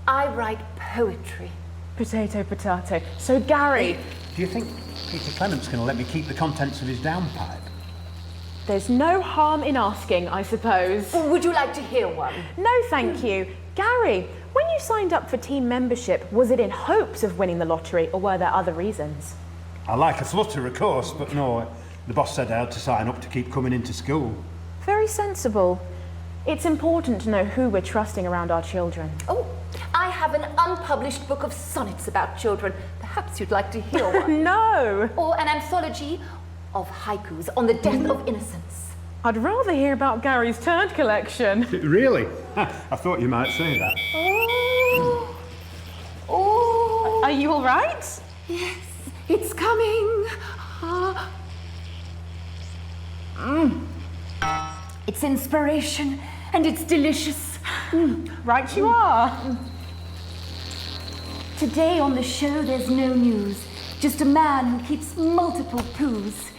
I write poetry. Potato, potato. So, Gary... Do you think Peter Clement's going to let me keep the contents of his downpipe? There's no harm in asking, I suppose. Would you like to hear one? No, thank you. Gary, when you signed up for team membership, was it in hopes of winning the lottery, or were there other reasons? I like a flutter, of course, but no, the boss said I had to sign up to keep coming into school. Very sensible. It's important to know who we're trusting around our children. Oh, I have an unpublished book of sonnets about children. Perhaps you'd like to hear one. No! Or an anthology of haikus on the death of innocence. I'd rather hear about Gary's turd collection. Really? I thought you might say that. Oh. Oh. Are you all right? Yes, it's coming. It's inspiration and it's delicious. Right you are. Today on the show there's no news. Just a man who keeps multiple poos.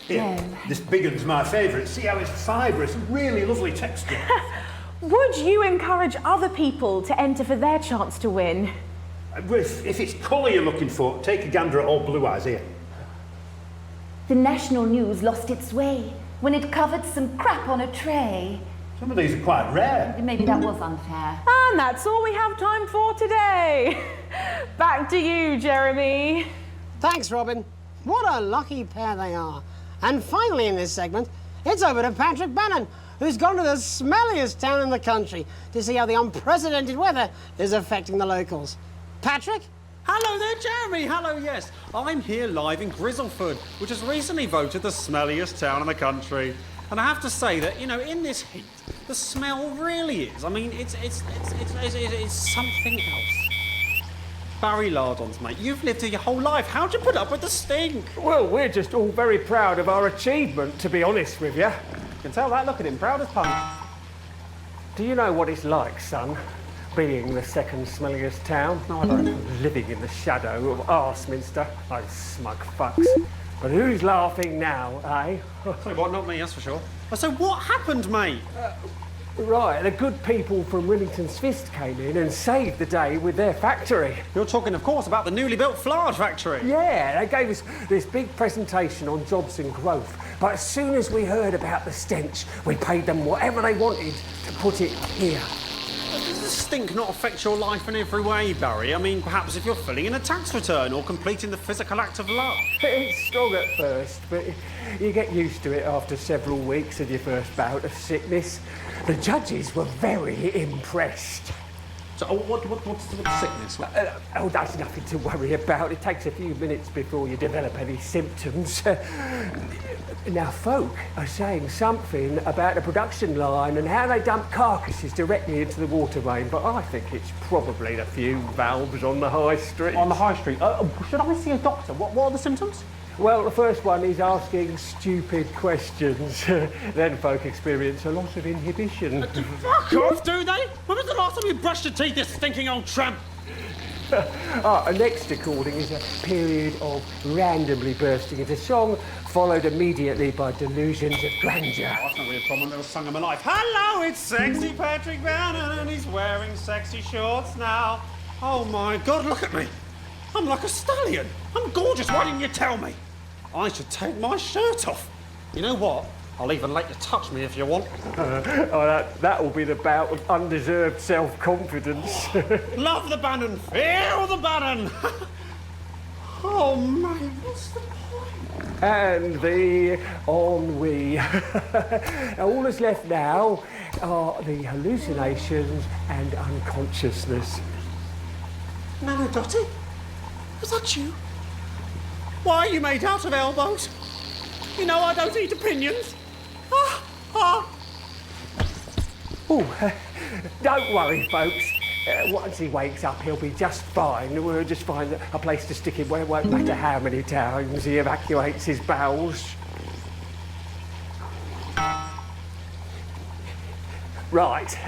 Yeah, this big one's my favourite. See how it's fibrous, really lovely texture. Would you encourage other people to enter for their chance to win? If it's colour you're looking for, take a gander at old Blue Eyes here. The national news lost its way when it covered some crap on a tray. Some of these are quite rare. Maybe that was unfair. And that's all we have time for today. Back to you, Jeremy. Thanks, Robin. What a lucky pair they are. And finally in this segment, it's over to Patrick Bannon, who's gone to the smelliest town in the country to see how the unprecedented weather is affecting the locals. Patrick? Hello there, Jeremy. Hello, yes. I'm here live in Grizzleford, which has recently voted the smelliest town in the country. And I have to say that, you know, in this heat, the smell really is. I mean, it's something else. Barry Lardons, mate, you've lived here your whole life. How'd you put up with the stink? Well, we're just all very proud of our achievement, to be honest with you. You can tell that, look at him, proud as punch. Do you know what it's like, son, being the second smelliest town? No, I don't. Living in the shadow of Arseminster, those smug fucks. But who's laughing now, eh? So what, not me, that's for sure. So what happened, mate? Right, the good people from Remington's Fist came in and saved the day with their factory. You're talking, of course, about the newly built Flard factory. Yeah, they gave us this big presentation on jobs and growth. But as soon as we heard about the stench, we paid them whatever they wanted to put it here. The stink not affect your life in every way, Barry? I mean, perhaps if you're filling in a tax return or completing the physical act of love. It's strong at first, but you get used to it after several weeks of your first bout of sickness. The judges were very impressed. So, what's the sickness? Oh, that's nothing to worry about. It takes a few minutes before you develop any symptoms. Now, folk are saying something about the production line and how they dump carcasses directly into the water main, but I think it's probably the fume valves on the high street. On the high street? Should I see a doctor? What are the symptoms? Well, the first one is asking stupid questions. Then folk experience a loss of inhibition. Fuck off, do they? When was the last time you brushed your teeth, this stinking old tramp? Next recording is a period of randomly bursting into song, followed immediately by delusions of grandeur. Oh, that's not really a problem, little song of my life. Hello, it's sexy Patrick Bannon, and he's wearing sexy shorts now. Oh my God, look at me. I'm like a stallion. I'm gorgeous, why didn't you tell me? I should take my shirt off. You know what? I'll even let you touch me if you want. That will be the bout of undeserved self-confidence. Love the Bannon, feel the Bannon. Oh man, what's the point? And the ennui. All that's left now are the hallucinations and unconsciousness. Nana Dottie? Was that you? Why are you made out of elbows? You know I don't eat opinions. Oh, don't worry, folks. Once he wakes up, he'll be just fine. We'll just find a place to stick him where it won't matter how many times he evacuates his bowels. Right,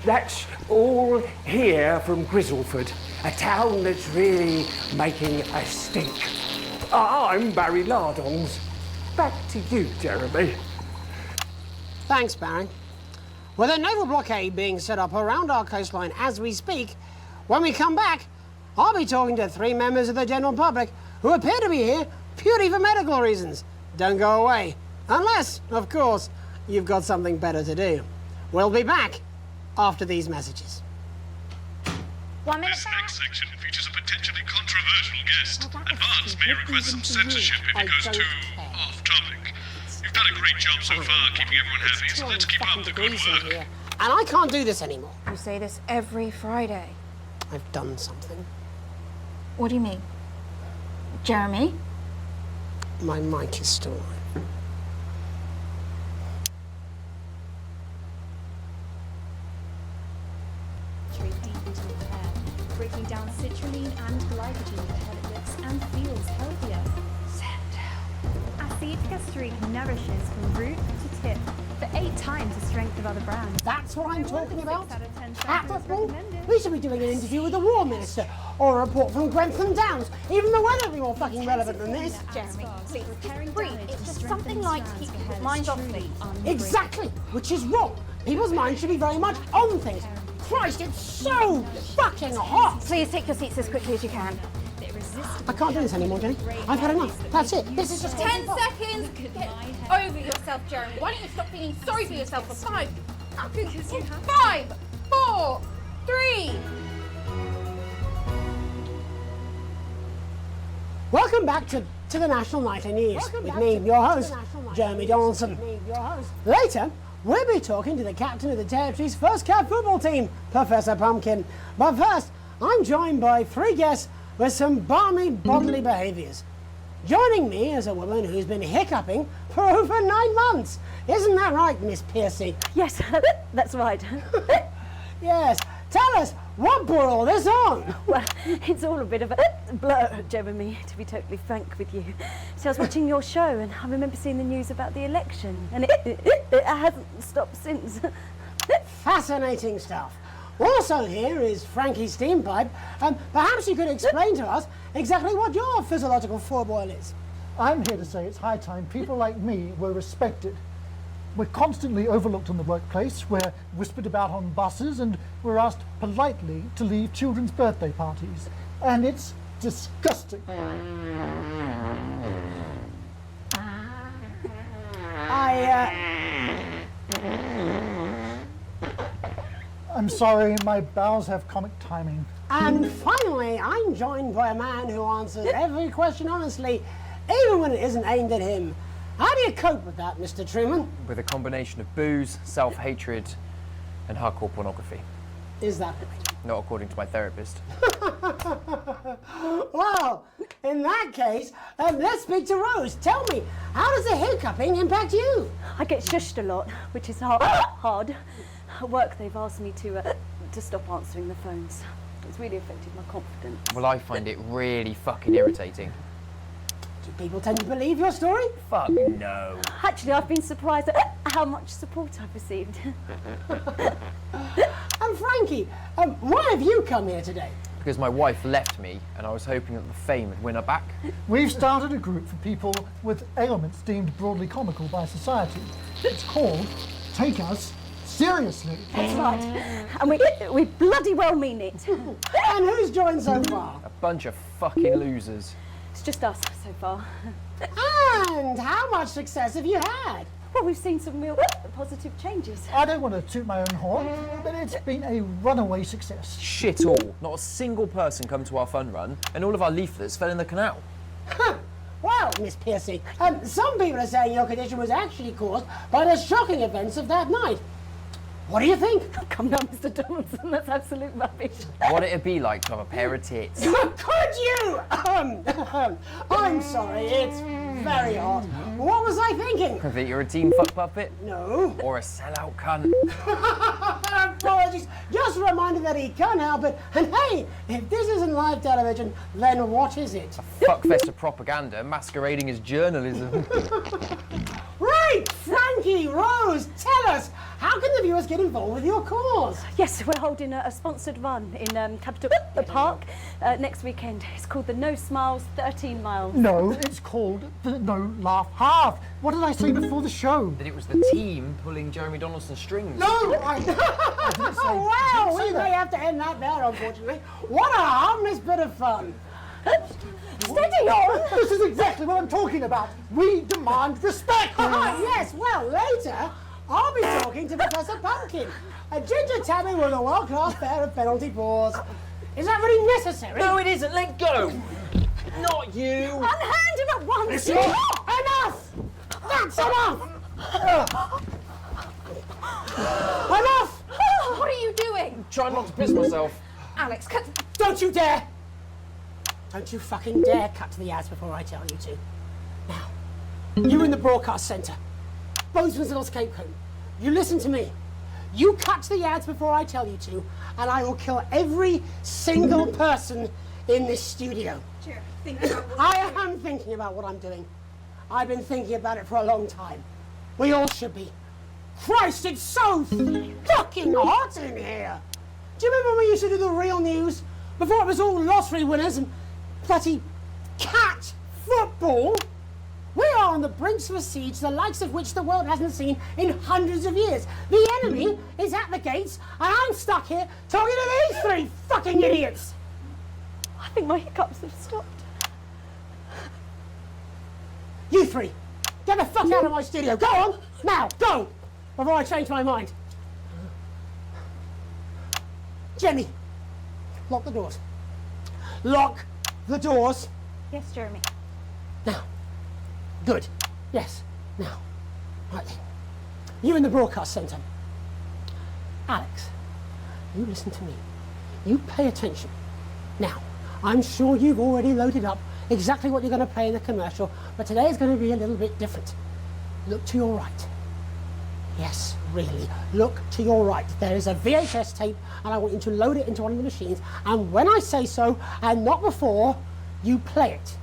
that's all here from Grizzleford, a town that's really making a stink. I'm Barry Lardons. Back to you, Jeremy. Thanks, Barry. With a naval blockade being set up around our coastline as we speak, when we come back, I'll be talking to 3 members of the general public who appear to be here purely for medical reasons. Don't go away. Unless, of course, you've got something better to do. We'll be back after these messages. 1 minute. This next section features a potentially controversial guest. Advance may request some censorship if it goes too off topic. You've done a great job so far keeping everyone happy, so let's keep up the good work. And I can't do this anymore. You say this every Friday. I've done something. What do you mean? Jeremy? My mic is still on. Breaking down citrulline and glycogen until it looks and feels healthier. Acetic acid nourishes from root to tip for 8 times the strength of other brands. That's what I'm talking about. Apropos, we should be doing an interview with the War Minister or a report from Grentham Downs. Even the weather will be more fucking relevant than this. Jeremy, please, just breathe. It's just something like to keep people's minds off things. Exactly, which is wrong. People's minds should be very much on things. Christ, it's so fucking hot! Please take your seats as quickly as you can. I can't do this anymore, Jenny. I've had enough. That's it. This is just 10 seconds! Get over yourself, Jeremy. Why don't you stop feeling sorry for yourself for 5, 4, 3. Welcome back to the National Nightly News with me, your host, Jeremy Donaldson. Later, we'll be talking to the captain of the Territory's first cat football team, Professor Pumpkin. But first, I'm joined by 3 guests with some balmy bodily behaviours. Joining me is a woman who's been hiccuping for over 9 months. Isn't that right, Miss Piercy? Yes, that's right. Yes. Tell us, what brought all this on? Well, it's all a bit of a blur, Jeremy, to be totally frank with you. So I was watching your show and I remember seeing the news about the election and it hasn't stopped since. Fascinating stuff. Also here is Frankie Steampipe. Perhaps you could explain to us exactly what your physiological foible is. I'm here to say it's high time people like me were respected. We're constantly overlooked in the workplace, we're whispered about on buses, and we're asked politely to leave children's birthday parties. And it's disgusting. I'm sorry, my bowels have comic timing. And finally, I'm joined by a man who answers every question honestly, even when it isn't aimed at him. How do you cope with that, Mr. Truman? With a combination of booze, self-hatred, and hardcore pornography. Is that right? Not according to my therapist. Well, in that case, let's speak to Rose. Tell me, how does the hiccuping impact you? I get shushed a lot, which is hard. At work, they've asked me to stop answering the phones. It's really affected my confidence. Well, I find it really fucking irritating. Do people tend to believe your story? Fuck no. Actually, I've been surprised at how much support I've received. And Frankie, why have you come here today? Because my wife left me, and I was hoping that the fame would win her back. We've started a group for people with ailments deemed broadly comical by society. It's called Take Us Seriously. That's right. And we bloody well mean it. And who's joined so far? A bunch of fucking losers. It's just us so far. And how much success have you had? Well, we've seen some real positive changes. I don't want to toot my own horn, but it's been a runaway success. Shit all. Not a single person come to our fun run, and all of our leaflets fell in the canal. Well, Miss Piercy, some people are saying your condition was actually caused by the shocking events of that night. What do you think? Come down, Mr. Donaldson, that's absolute rubbish. What it'd be like to have a pair of tits. Could you? I'm sorry, it's very hot. What was I thinking? That you're a team fuck puppet? No. Or a sellout cunt? Apologies. Just a reminder that he can't help it. And hey, if this isn't live television, then what is it? A fuckfest of propaganda masquerading as journalism. Right, Frankie, Rose, tell us, how can the viewers get involved with your cause? Yes, we're holding a sponsored run in Capital Park next weekend. It's called the No Smiles 13 Miles. No, it's called the No Laugh Half. What did I say before the show? That it was the team pulling Jeremy Donaldson's strings. No, I didn't say Well, we that. may have to end that there, unfortunately. What a harmless bit of fun. Steady on! This is exactly what I'm talking about. We demand respect. Yes, well, later, I'll be talking to Professor Pumpkin, a ginger tabby with a world-class pair of penalty paws. Is that really necessary? No, it isn't. Let go. Not you. Unhand him at once. Enough! That's enough! Enough! What are you doing? Trying not to piss myself. Alex, cut. Don't you dare! Don't you fucking dare cut to the ads before I tell you to. Now, you in the broadcast centre, Bozeman's little scapegoat, you listen to me. You cut to the ads before I tell you to, and I will kill every single person in this studio. Sure, think about I am thinking about what I'm doing. I've been thinking about it for a long time. We all should be. Christ, it's so fucking hot in here. Do you remember when we used to do the real news? Before it was all lottery winners and bloody cat football? We are on the brinks of a siege the likes of which the world hasn't seen in hundreds of years. The enemy is at the gates, and I'm stuck here talking to these three fucking idiots. I think my hiccups have stopped. You three, get the fuck out of my studio. Go on, now, go, before I change my mind. Jenny, lock the doors. Lock the doors. Yes, Jeremy. Now. Good. Yes. Now. Right then. You in the broadcast centre. Alex, you listen to me. You pay attention. Now, I'm sure you've already loaded up exactly what you're going to play in the commercial, but today is going to be a little bit different. Look to your right. Yes, really. Look to your right. There is a VHS tape, and I want you to load it into one of the machines, and when I say so, and not before, you play it.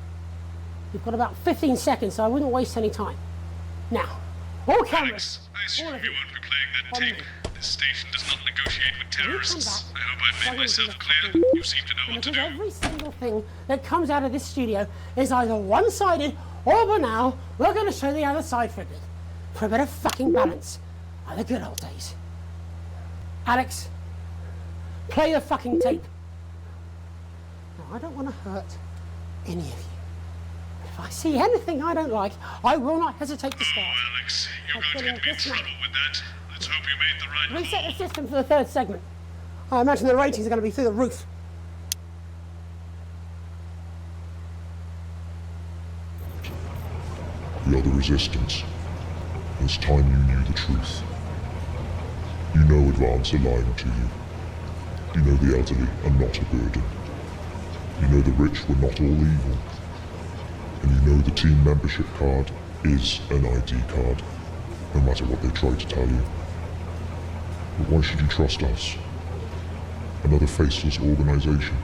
You've got about 15 seconds, so I wouldn't waste any time. Now, all cameras. I assume you won't be playing that tape. This station does not negotiate with terrorists. I hope I've made myself clear. You seem to know what to do. Every single thing that comes out of this studio is either one-sided or banal. We're going to show the other side for a bit. For a bit of fucking balance. Like the good old days. Alex, play the fucking tape. Now, I don't want to hurt any of you. If I see anything I don't like, I will not hesitate to start. Oh, Alex, you're going to get me in trouble with that. Let's hope you made the right Reset the system for the third segment. I imagine the ratings are going to be through the roof. We are the resistance. It's time you knew the truth. You know Advance are lying to you. You know the elderly are not a burden. You know the rich were not all evil. And you know the team membership card is an ID card, no matter what they try to tell you. But why should you trust us? Another faceless organization.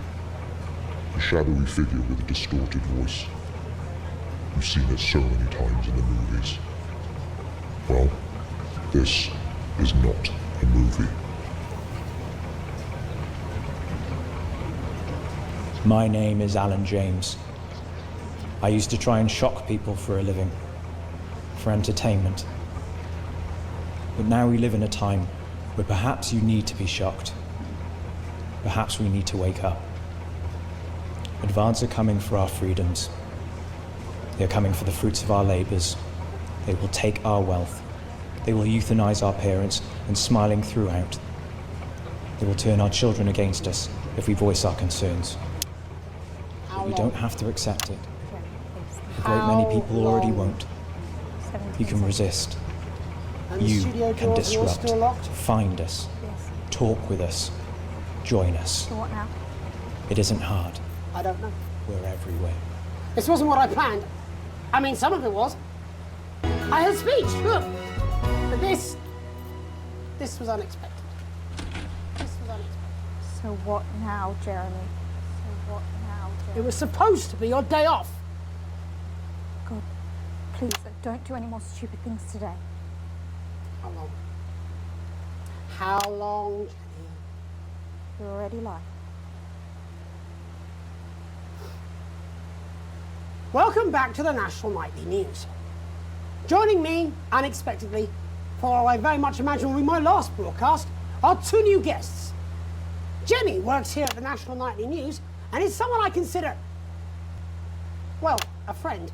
A shadowy figure with a distorted voice. You've seen it so many times in the movies. Well, this is not a movie. My name is Alan James. I used to try and shock people for a living, for entertainment. But now we live in a time where perhaps you need to be shocked. Perhaps we need to wake up. Advance are coming for our freedoms. They are coming for the fruits of our labors. They will take our wealth. They will euthanize our parents and smiling throughout. They will turn our children against us if we voice our concerns. But we don't have to accept it. A great many people already won't. You can resist. You can disrupt. Find us. Talk with us. Join us. So what now? It isn't hard. I don't know. We're everywhere. This wasn't what I planned. I mean, some of it was. I had speech, look. But this was unexpected. This was unexpected. So what now, Jeremy? So what now, Jeremy? It was supposed to be your day off. God, please don't do any more stupid things today. How long? How long, Jenny? You're already lying. Welcome back to the National Nightly News. Joining me, unexpectedly, for I very much imagine will be my last broadcast, are two new guests. Jenny works here at the National Nightly News and is someone I consider, well, a friend.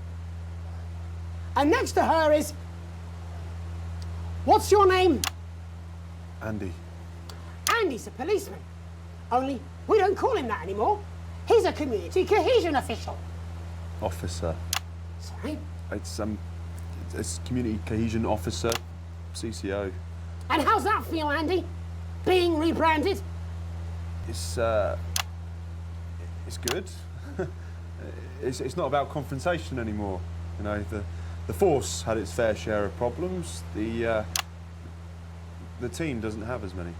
And next to her is, what's your name? Andy. Andy's a policeman. Only we don't call him that anymore. He's a community cohesion official. Officer. Sorry? It's community cohesion officer, CCO. And how's that feel, Andy? Being rebranded? It's good. It's not about confrontation anymore. You know, the force had its fair share of problems. The team doesn't have as many.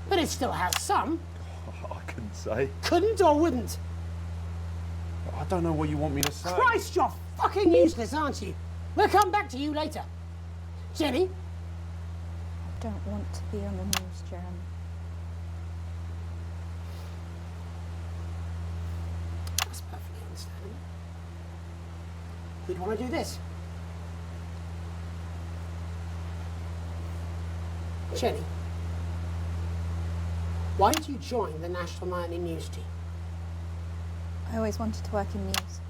But it still has some. I couldn't say. Couldn't or wouldn't? I don't know what you want me to say. Christ, you're fucking useless, aren't you? We'll come back to you later. Jenny? I don't want to be on the news, Jeremy. That's perfectly understandable. Who'd want to do this? Jenny, why did you join the National Nightly News team? I always wanted to work in news.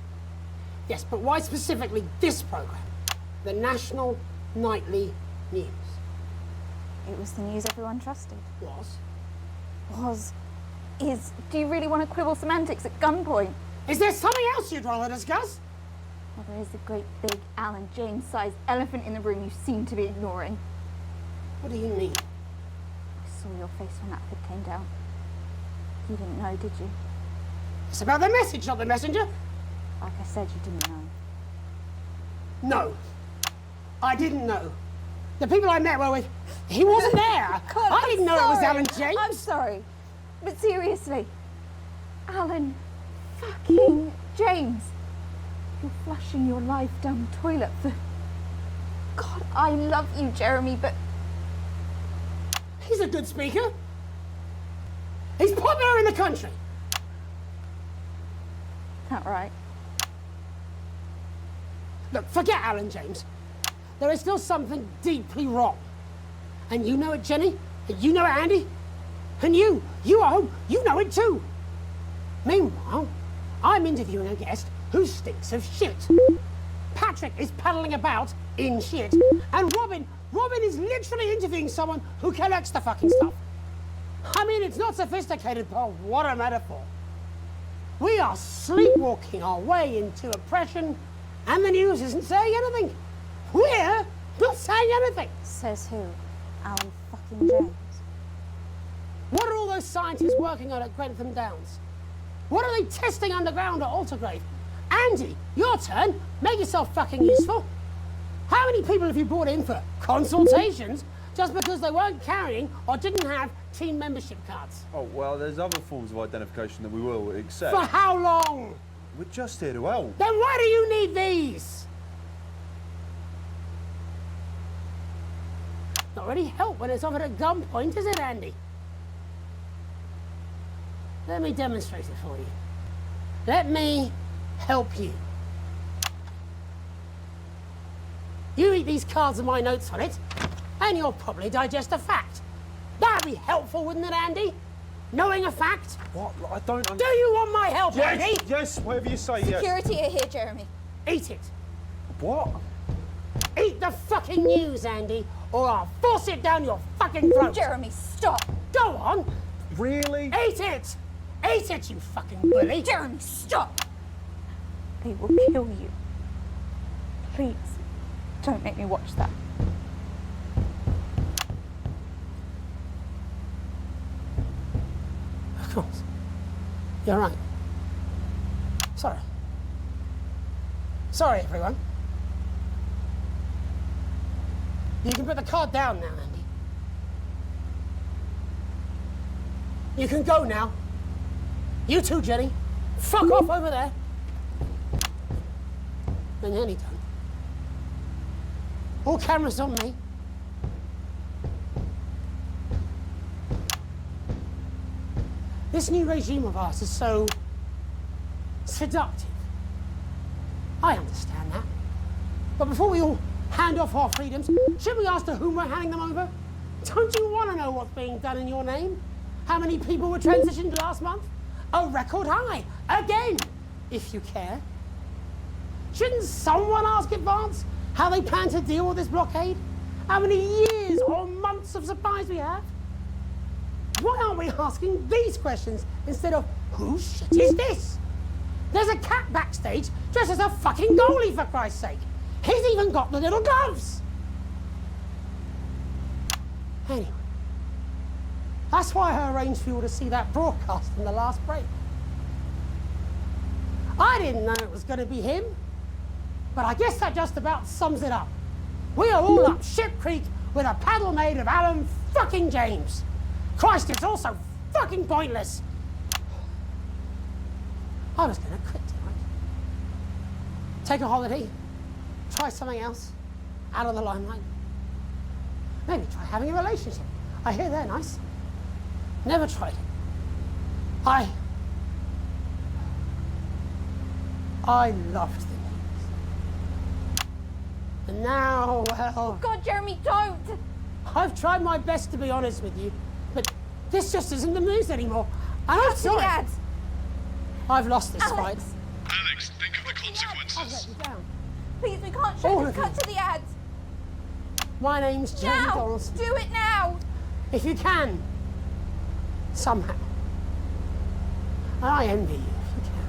Yes, but why specifically this programme? The National Nightly News. It was the news everyone trusted. Was? Is. Do you really want to quibble semantics at gunpoint? Is there something else you'd rather discuss? Well, there is a great big Alan James-sized elephant in the room you seem to be ignoring. What do you mean? I saw your face when that bit came down. You didn't know, did you? It's about the message, not the messenger. Like I said, you didn't know. No, I didn't know. The people I met were with, he wasn't there. God, I didn't know it was sorry. Alan James. I'm sorry, but seriously, Alan fucking James, you're flushing your life down the toilet for... God, I love you, Jeremy, but... He's a good speaker. He's popular in the country. That right? Look, forget Alan James. There is still something deeply wrong. And you know it, Jenny. And you know it, Andy. And you at home, you know it too. Meanwhile, I'm interviewing a guest who stinks of shit. Patrick is paddling about in shit. And Robin is literally interviewing someone who collects the fucking stuff. I mean, it's not sophisticated, but what a metaphor. We are sleepwalking our way into oppression, and the news isn't saying anything. We're not saying anything. Says who? Alan fucking James. What are all those scientists working on at Grentham Downs? What are they testing underground at Altergrave? Andy, your turn. Make yourself fucking useful. How many people have you brought in for consultations just because they weren't carrying or didn't have team membership cards? Oh, well, there's other forms of identification that we will accept. For how long? We're just here to help. Then why do you need these? Not really help when it's offered at gunpoint, is it, Andy? Let me demonstrate it for you. Let me help you. You eat these cards with my notes on it, and you'll probably digest a fact. That'd be helpful, wouldn't it, Andy? Knowing a fact? What? I don't Do you want my help, Yes, Andy? yes, whatever you say, yes. Security are here, Jeremy. Eat it. What? Eat the fucking news, Andy, or I'll force it down your fucking throat. Jeremy, stop. Go on. Really? Eat it. Eat it, you fucking bully. Jeremy, stop. They will kill you. Please, don't make me watch that. Of course. You're right. Sorry. Sorry, everyone. You can put the card down now, Andy. You can go now. You too, Jenny. Fuck off over there. Then nearly done. All cameras on me. This new regime of ours is so seductive. I understand that. But before we all hand off our freedoms, should we ask to whom we're handing them over? Don't you want to know what's being done in your name? How many people were transitioned last month? A record high. Again, if you care. Shouldn't someone ask Advance how they plan to deal with this blockade? How many years or months of supplies we have? Why aren't we asking these questions instead of, whose shit is this? There's a cat backstage dressed as a fucking goalie, for Christ's sake. He's even got the little gloves. Anyway, that's why I arranged for you to see that broadcast in the last break. I didn't know it was going to be him, but I guess that just about sums it up. We are all up Ship Creek with a paddle made of Alan fucking James. Christ, it's all so fucking pointless. I was going to quit tonight. Take a holiday. Try something else. Out of the limelight. Maybe try having a relationship. I hear they're nice. Never tried it. I loved the news. And now, well... God, Jeremy, don't! I've tried my best to be honest with you, but this just isn't the news anymore. And I'm sorry. Ads. I've lost this fight. Alex, think of the consequences. I've let you down. Please, we can't show All this. of Cut you. to the ads. My name's Jamie Now! Donaldson. Do it now! If you can, somehow. I envy you if you can.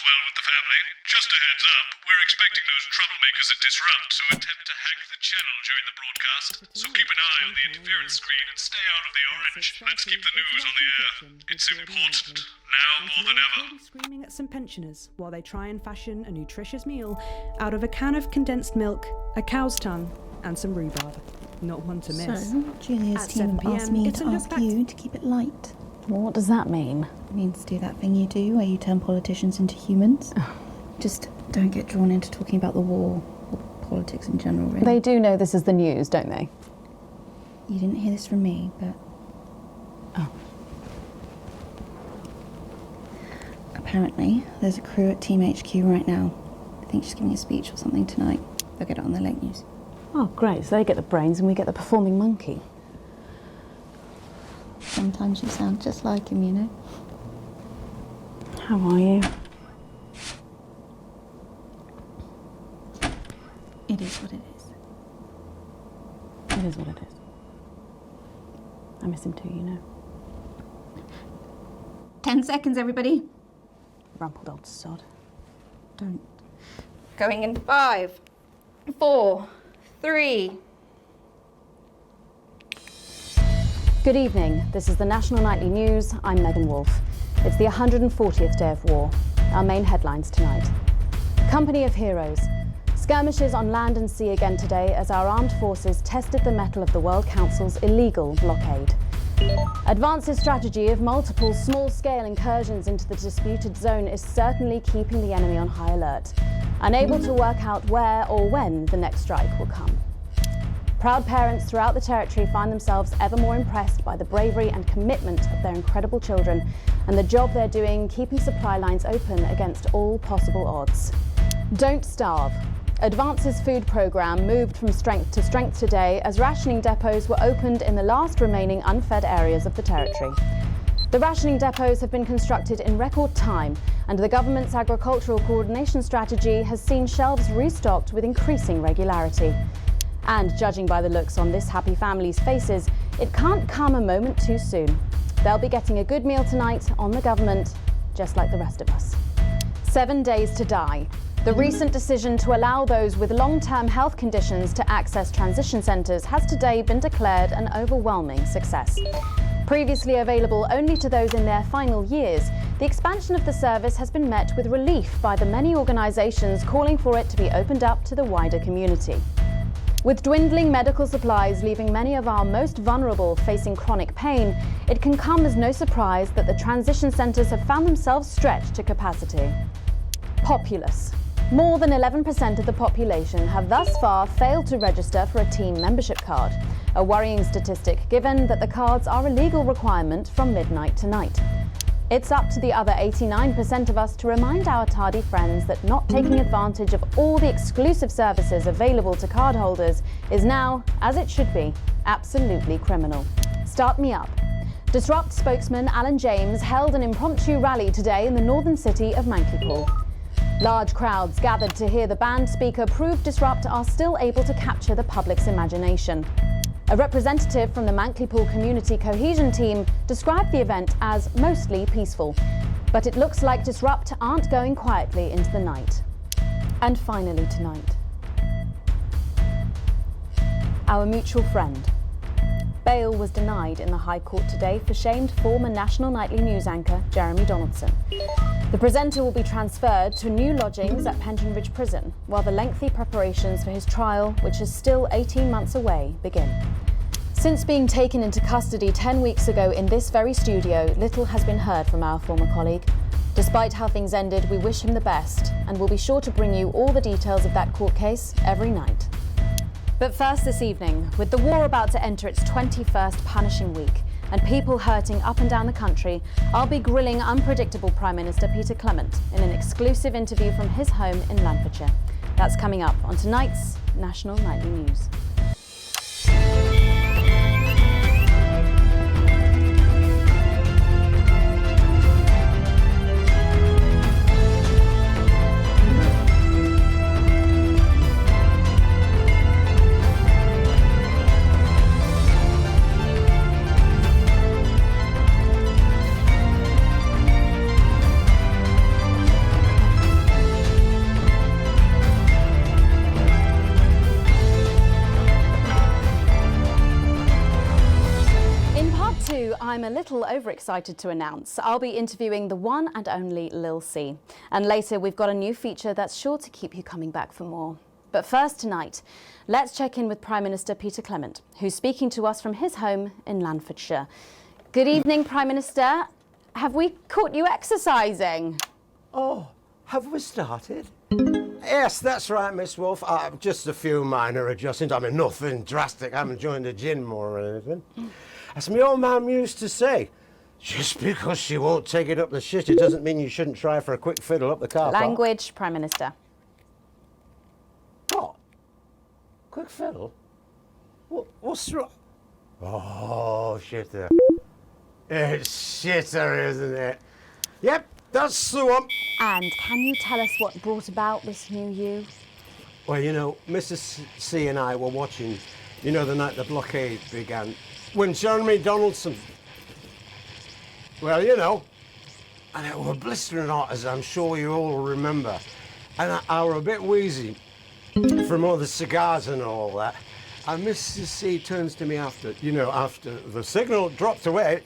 well with the family. Just a heads up, we're expecting those troublemakers at Disrupt to attempt to hack the channel during the broadcast, so keep an eye on the interference screen and stay out of the orange. Let's keep the news on the air. It's important, now more than ever. Screaming at some pensioners while they try and fashion a nutritious meal out of a can of condensed milk, a cow's tongue, and some rhubarb. Not one to miss. So, Julia's At team 7 asked me it's to a look ask back you to keep it light. Well, what does that mean? It means do that thing you do where you turn politicians into humans. Just don't get drawn into talking about the war or politics in general, really. They do know this is the news, don't they? You didn't hear this from me, but... Oh. Apparently, there's a crew at Team HQ right now. I think she's giving a speech or something tonight. They'll get it on the late news. Oh, great. So they get the brains and we get the performing monkey. Sometimes you sound just like him, you know? How are you? It is what it is. It is what it is. I miss him too, you know. 10 seconds, everybody. Rumpled old sod. Don't. Going in 5, 4, 3. Good evening. This is the National Nightly News. I'm Megan Wolfe. It's the 140th day of war. Our main headlines tonight. Company of heroes. Skirmishes on land and sea again today as our armed forces tested the mettle of the World Council's illegal blockade. Advance's strategy of multiple small-scale incursions into the disputed zone is certainly keeping the enemy on high alert, unable to work out where or when the next strike will come. Proud parents throughout the territory find themselves ever more impressed by the bravery and commitment of their incredible children and the job they're doing keeping supply lines open against all possible odds. Don't starve. Advance's food programme moved from strength to strength today as rationing depots were opened in the last remaining unfed areas of the territory. The rationing depots have been constructed in record time, and the government's agricultural coordination strategy has seen shelves restocked with increasing regularity. And judging by the looks on this happy family's faces, it can't come a moment too soon. They'll be getting a good meal tonight on the government, just like the rest of us. 7 days to die. The recent decision to allow those with long-term health conditions to access transition centres has today been declared an overwhelming success. Previously available only to those in their final years, the expansion of the service has been met with relief by the many organisations calling for it to be opened up to the wider community. With dwindling medical supplies leaving many of our most vulnerable facing chronic pain, it can come as no surprise that the transition centres have found themselves stretched to capacity. Populace. More than 11% of the population have thus far failed to register for a team membership card, a worrying statistic given that the cards are a legal requirement from midnight tonight. It's up to the other 89% of us to remind our tardy friends that not taking advantage of all the exclusive services available to cardholders is now, as it should be, absolutely criminal. Start me up. Disrupt spokesman Alan James held an impromptu rally today in the northern city of Mankipool. Large crowds gathered to hear the band speaker prove Disrupt are still able to capture the public's imagination. A representative from the Mankipool Community Cohesion Team described the event as mostly peaceful, but it looks like Disrupt aren't going quietly into the night. And finally tonight, our mutual friend. Bail was denied in the High Court today for shamed former National Nightly News anchor Jeremy Donaldson. The presenter will be transferred to new lodgings at Penton Ridge Prison, while the lengthy preparations for his trial, which is still 18 months away, begin. Since being taken into custody 10 weeks ago in this very studio, little has been heard from our former colleague. Despite how things ended, we wish him the best, and we'll be sure to bring you all the details of that court case every night. But first this evening, with the war about to enter its 21st punishing week and people hurting up and down the country, I'll be grilling unpredictable Prime Minister Peter Clement in an exclusive interview from his home in Lancashire. That's coming up on tonight's National Nightly News. little overexcited to announce. I'll be interviewing the one and only Lil C. And later we've got a new feature that's sure to keep you coming back for more. But first tonight, let's check in with Prime Minister Peter Clement, who's speaking to us from his home in Lanfordshire. Good evening, Prime Minister. Have we caught you exercising? Oh, have we started? Yes, that's right, Miss Wolf. Just a few minor adjustments. I mean, nothing drastic. I haven't joined the gym or anything. As my old mum used to say, just because she won't take it up the shit, it doesn't mean you shouldn't try for a quick fiddle up the car park. Language, Prime Minister. What? Quick fiddle? What's wrong? Oh, shitter. It's shitter, isn't it? Yep, that's the one. And can you tell us what brought about this new you? Well, you know, Mrs. C and I were watching, you know, the night the blockade began, when Jeremy Donaldson, well, you know, and it were blistering hot, as I'm sure you all remember, and I were a bit wheezy from all the cigars and all that, and Mrs. C turns to me after the signal dropped away,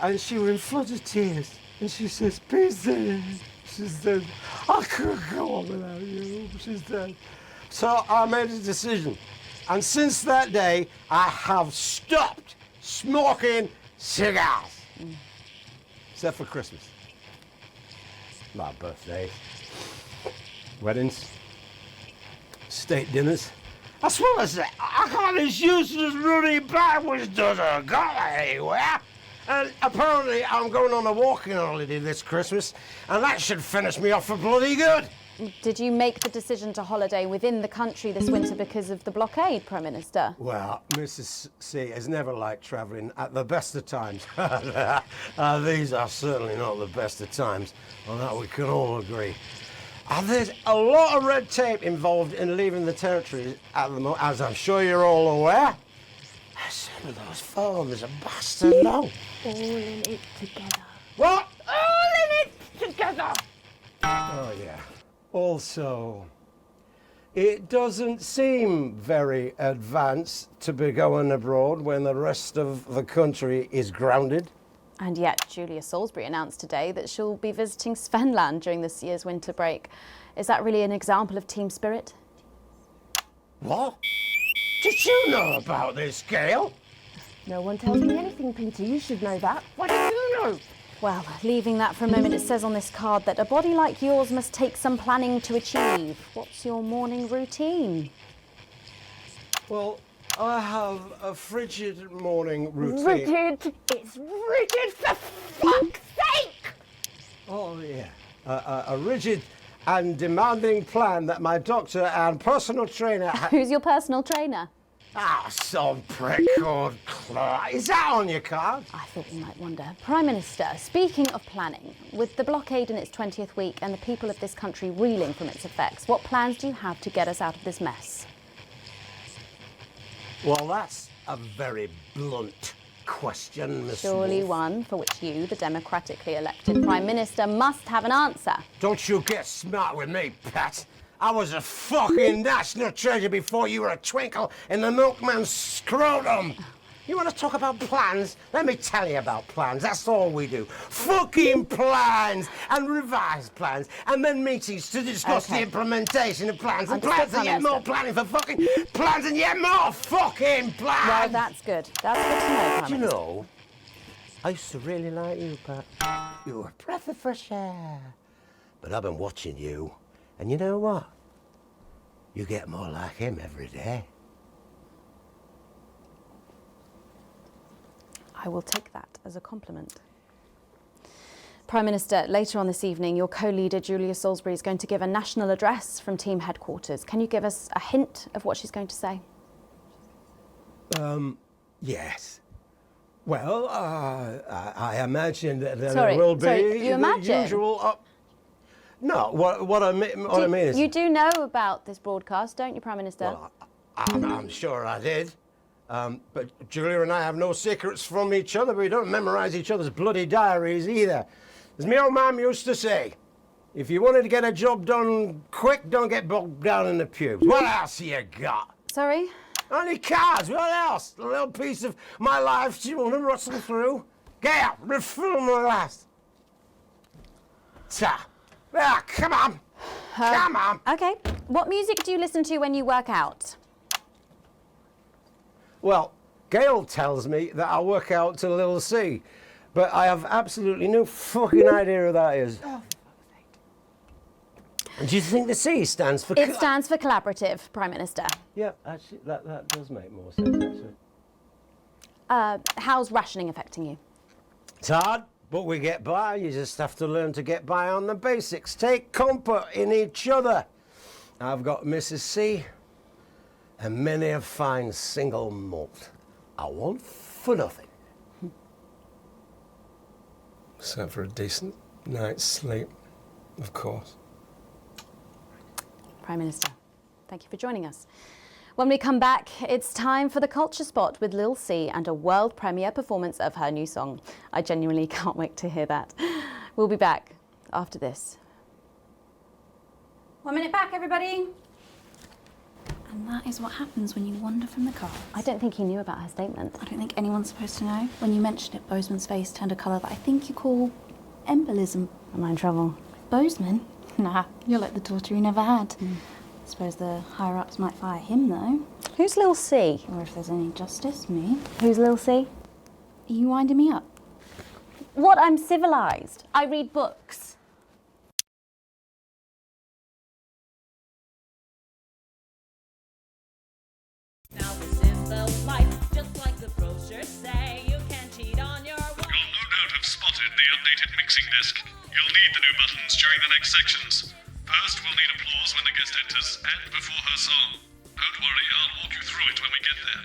and she was in floods of tears, and she says, Peter, she said, I couldn't go on without you, she said. So I made a decision, and since that day, I have stopped smoking cigars. Except for Christmas, my birthday, weddings, state dinners. That's what I say. I got this useless runny bag which doesn't go anywhere. And apparently I'm going on a walking holiday this Christmas, and that should finish me off for bloody good. Did you make the decision to holiday within the country this winter because of the blockade, Prime Minister? Well, Mrs. C has never liked travelling at the best of times. These are certainly not the best of times, on that we can all agree. There's a lot of red tape involved in leaving the territory at the moment, as I'm sure you're all aware. Some of those forms are bastard long. All in it together. What? All in it together! Oh, yeah. Also, it doesn't seem very advanced to be going abroad when the rest of the country is grounded. And yet, Julia Salisbury announced today that she'll be visiting Svenland during this year's winter break. Is that really an example of team spirit? What? Did you know about this, Gail? No one tells me anything, Peter. You should know that. What do you know? Well, leaving that for a moment, it says on this card that a body like yours must take some planning to achieve. What's your morning routine? Well, I have a frigid morning routine. Rigid? It's rigid for fuck's sake! Oh, yeah. A rigid and demanding plan that my doctor and personal trainer... Who's your personal trainer? Some prick called Clark. Is that on your card? I thought you might wonder. Prime Minister, speaking of planning, with the blockade in its 20th week and the people of this country reeling from its effects, what plans do you have to get us out of this mess? Well, that's a very blunt question, Miss Surely Wolf. one for which you, the democratically elected Prime Minister, must have an answer. Don't you get smart with me, Pat. I was a fucking national treasure before you were a twinkle in the milkman's scrotum. You want to talk about plans? Let me tell you about plans. That's all we do. Fucking plans and revised plans and then meetings to discuss the implementation of plans and plans and yet more planning for fucking plans and yet more fucking plans. Well, that's good. That's good to know, Prime Do you Minister. know, I used to really like you, Pat. You were a breath of fresh air. But I've been watching you. And you know what? You get more like him every day. I will take that as a compliment. Prime Minister, later on this evening, your co-leader Julia Salisbury is going to give a national address from team headquarters. Can you give us a hint of what she's going to say? Yes. Well, I imagine that there Sorry, will be you the imagine? usual... No, what I mean is... You do know about this broadcast, don't you, Prime Minister? Well, I'm sure I did. But Julia and I have no secrets from each other, but we don't memorize each other's bloody diaries either. As my old mum used to say, if you wanted to get a job done quick, don't get bogged down in the pubes. What else you got? Sorry? Only cards, what else? A little piece of my life you want to rustle through? Get up, refill my glass. Ta. Ah, come on. Come on. Okay. What music do you listen to when you work out? Well, Gail tells me that I work out to Lil C, but I have absolutely no fucking idea who that is. Do you think the C stands for... It stands for collaborative, Prime Minister. Yeah, actually, that does make more sense, actually. How's rationing affecting you? It's hard, but we get by. You just have to learn to get by on the basics. Take comfort in each other. I've got Mrs. C and many a fine single malt. I want for nothing. Except for a decent night's sleep, of course. Prime Minister, thank you for joining us. When we come back, it's time for the Culture Spot with Lil C and a world premiere performance of her new song. I genuinely can't wait to hear that. We'll be back after this. 1 minute back, everybody. And that is what happens when you wander from the car. I don't think he knew about her statement. I don't think anyone's supposed to know. When you mentioned it, Bozeman's face turned a colour that I think you call embolism. Am I in trouble? Bozeman? Nah, you're like the daughter he never had. I suppose the higher-ups might fire him, though. Who's Lil C? Or if there's any justice, me. Who's Lil C? Are you winding me up? What? I'm civilised. I read books. Now this is the life, just like the brochures say. You can't cheat on your wife. You'll no doubt have spotted the updated mixing desk. You'll need the new buttons during the next sections. First, we'll need applause when the guest enters and before her song. Don't worry, I'll walk you through it when we get there.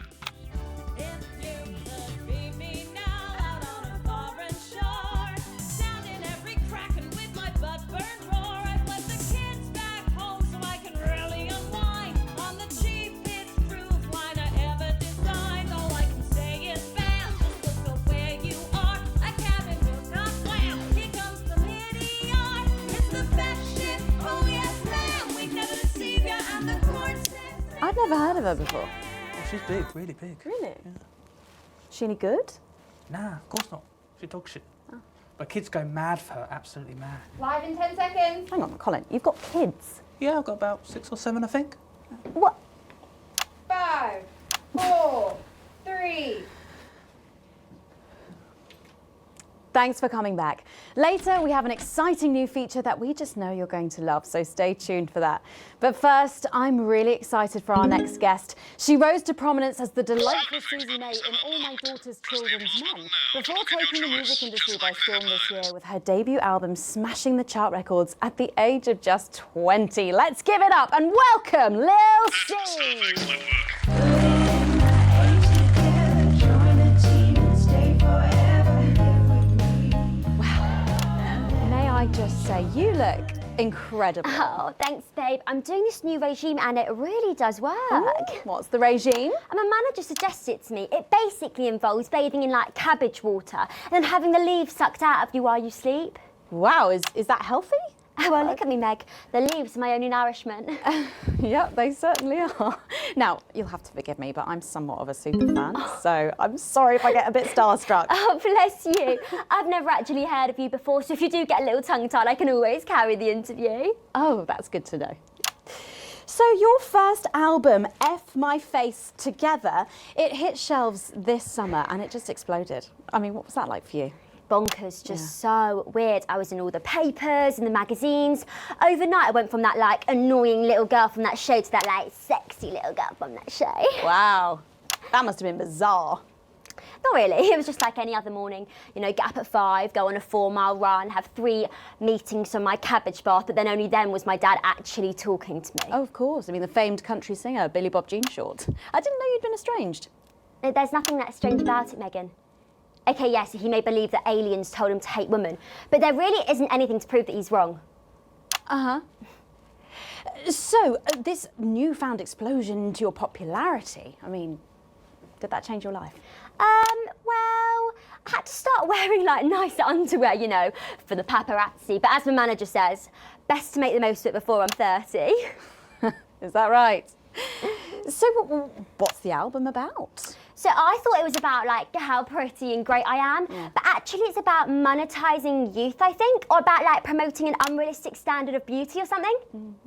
If you could be me now out on a foreign shore, down in every crack and with my butt burn roar, I've left the kids back home so I can really unwind on the cheapest cruise line I ever designed. All I can say is bam, just look up where you are. A cabin will not slam. Here comes the meteor. It's the best ship. Oh yes, ma'am. We've never deceived ya and the court says. I've never heard of her before. Oh, she's big, really big. Really? Yeah. Is she any good? Nah, of course not. She dog shit. But kids go mad for her, absolutely mad. Live in 10 seconds. Hang on, Colin, you've got kids. Yeah, I've got about 6 or 7, I think. What? 5, 4, 3. Thanks for coming back. Later, we have an exciting new feature that we just know you're going to love, so stay tuned for that. But first, I'm really excited for our next guest. She rose to prominence as the delightful Susie May in All My Daughter's Children's Men, before taking the music industry by storm this year with her debut album smashing the chart records at the age of just 20. Let's give it up and welcome Lil C! I just say, you look incredible. Oh, thanks, babe. I'm doing this new regime and it really does work. Ooh, what's the regime? And my manager suggested it to me. It basically involves bathing in like cabbage water and then having the leaves sucked out of you while you sleep. Wow, is that healthy? Oh, well, look at me, Meg. The leaves are my only nourishment. Yep, they certainly are. Now, you'll have to forgive me, but I'm somewhat of a super fan, so I'm sorry if I get a bit starstruck. Oh, bless you. I've never actually heard of you before, so if you do get a little tongue-tied, I can always carry the interview. Oh, that's good to know. So your first album, F My Face Together, it hit shelves this summer and it just exploded. I mean, what was that like for you? Bonkers, just so weird. I was in all the papers and the magazines. Overnight, I went from that like annoying little girl from that show to that like sexy little girl from that show. Wow, that must have been bizarre. Not really, it was just like any other morning. You know, get up at 5, go on a 4-mile run, have 3 meetings on my cabbage bath, but then only then was my dad actually talking to me. Oh, of course. I mean, the famed country singer, Billy Bob Jean Short. I didn't know you'd been estranged. There's nothing that strange about it, Megan. Okay, yes, he may believe that aliens told him to hate women, but there really isn't anything to prove that he's wrong. Uh-huh. So, this newfound explosion to your popularity, I mean, did that change your life? Well, I had to start wearing like nice underwear, you know, for the paparazzi, but as my manager says, best to make the most of it before I'm 30. Is that right? So, what's the album about? So I thought it was about like how pretty and great I am, but actually it's about monetizing youth, I think, or about like promoting an unrealistic standard of beauty or something.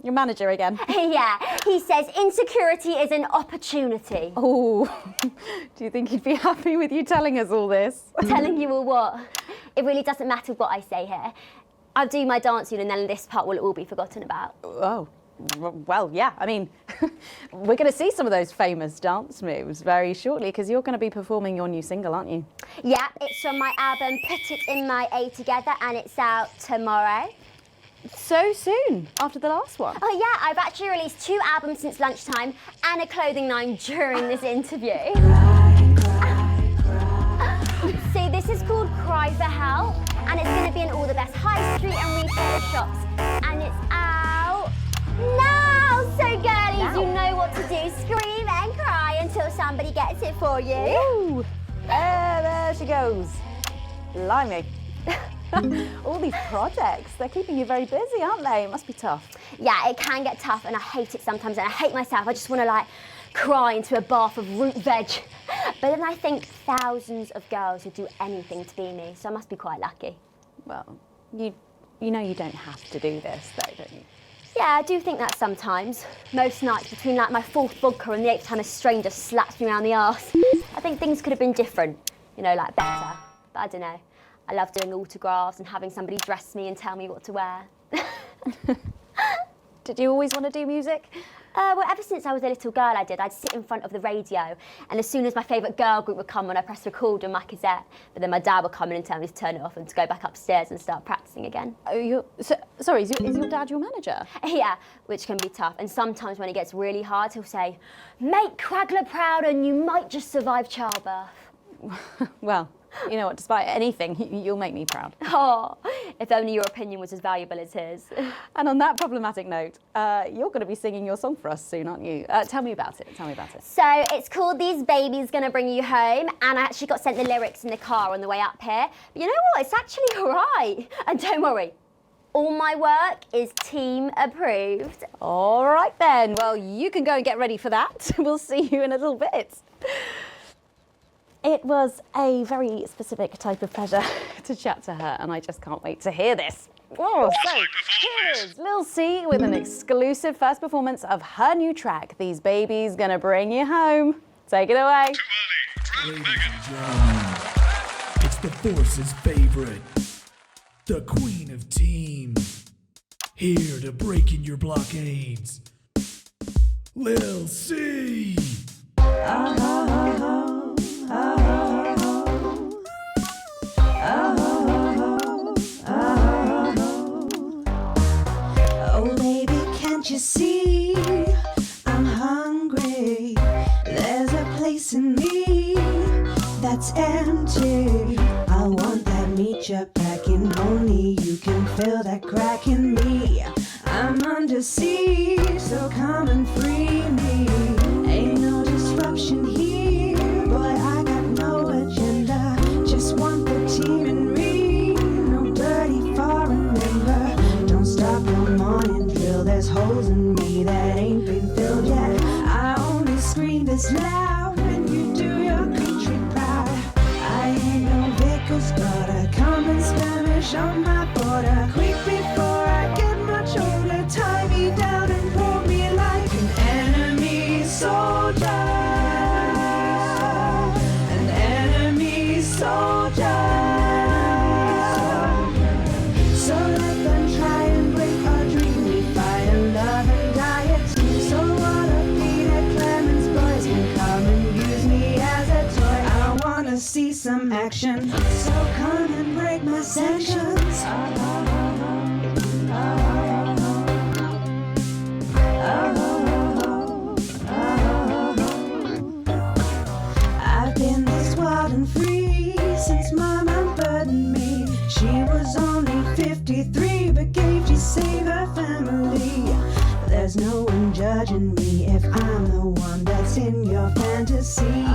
Your manager again. Yeah, he says insecurity is an opportunity. Oh, do you think he'd be happy with you telling us all this? Telling you all what? It really doesn't matter what I say here. I'll do my dance soon and then this part will all be forgotten about. Oh. Well, yeah, I mean, we're going to see some of those famous dance moves very shortly because you're going to be performing your new single, aren't you? Yeah, it's from my album Put It In My A Together and it's out tomorrow. So soon, after the last one? Oh yeah, I've actually released 2 albums since lunchtime and a clothing line during this interview. See, this is called Cry for Help and it's going to be in all the best high street and retail shops and it's out now. So girlies, you know what to do. Scream and cry until somebody gets it for you. Ooh, there she goes. Blimey. All these projects, they're keeping you very busy, aren't they? It must be tough. Yeah, it can get tough and I hate it sometimes and I hate myself. I just want to like cry into a bath of root veg. But then I think thousands of girls would do anything to be me, so I must be quite lucky. Well, you know you don't have to do this though, don't you? Yeah, I do think that sometimes. Most nights between like my 4th vodka and the 8th time a stranger slaps me around the arse. I think things could have been different, you know, like better. But I don't know. I love doing autographs and having somebody dress me and tell me what to wear. Did you always want to do music? Well, ever since I was a little girl I did. I'd sit in front of the radio and as soon as my favourite girl group would come on, I'd press record on my cassette. But then my dad would come in and tell me to turn it off and to go back upstairs and start practising again. Oh, sorry, is your dad your manager? Yeah, which can be tough. And sometimes when it gets really hard, he'll say, make Cragler proud and you might just survive childbirth. Well, you know what, despite anything, you'll make me proud. Oh, if only your opinion was as valuable as his. And on that problematic note, you're going to be singing your song for us soon, aren't you? Tell me about it, So it's called These Babies Gonna Bring You Home, and I actually got sent the lyrics in the car on the way up here. But you know what, it's actually all right. And don't worry, all my work is team approved. All right then, well, you can go and get ready for that. We'll see you in a little bit. It was a very specific type of pleasure to chat to her, and I just can't wait to hear this. Oh, so here's Lil C with an exclusive first performance of her new track, These Babies Gonna Bring You Home. Take it away. Ladies and gentlemen, it's the Force's favorite, the Queen of Teams, here to break in your blockades, Lil C. Oh baby, can't you see I'm hungry? There's a place in me that's empty. I want that meat you're packing, only you can fill that crack in me. I'm under siege, so come and free me. Ain't no disruption here, boy, I got no agenda. Just want the team and me, no dirty foreign member. Don't stop no morning drill, there's holes in me that ain't been filled yet. I only scream this loud when you do your country proud. I ain't no vicar's daughter, come and skirmish on my border. Quick before I get much older, tie me down and pour me like an enemy soldier. An enemy soldier. So let them try and break our dream. We fight and love and die at two. So what a Peter Clemens boys can come and use me as a toy. I wanna see some action, so come and break my sanctions. I've been this wild and free since my mom burdened me. She was only 53, but gave to save her family. There's no one judging me if I'm the one that's in your fantasy.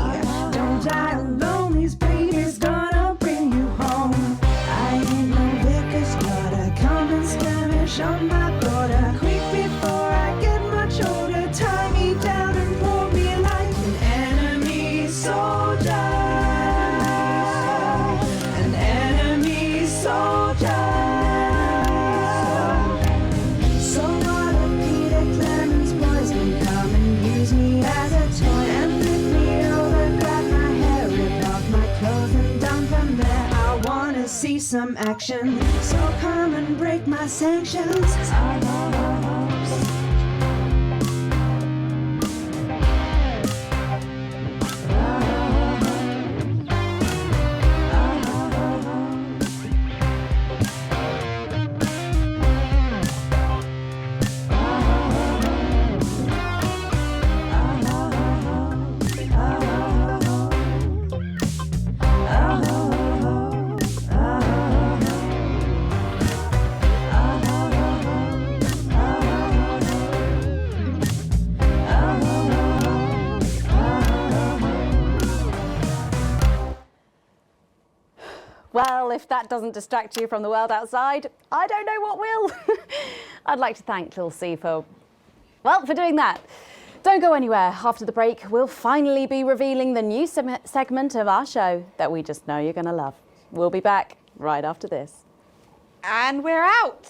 Don't die alone, these babies gonna bring you home. I ain't no vicar's daughter, come and skirmish on my border. Quick before I get much older, tie me down and pour me like an enemy soldier. some action. So come and break my sanctions. Well, if that doesn't distract you from the world outside, I don't know what will. I'd like to thank Lil C for doing that. Don't go anywhere. After the break, we'll finally be revealing the new segment of our show that we just know you're going to love. We'll be back right after this. And we're out.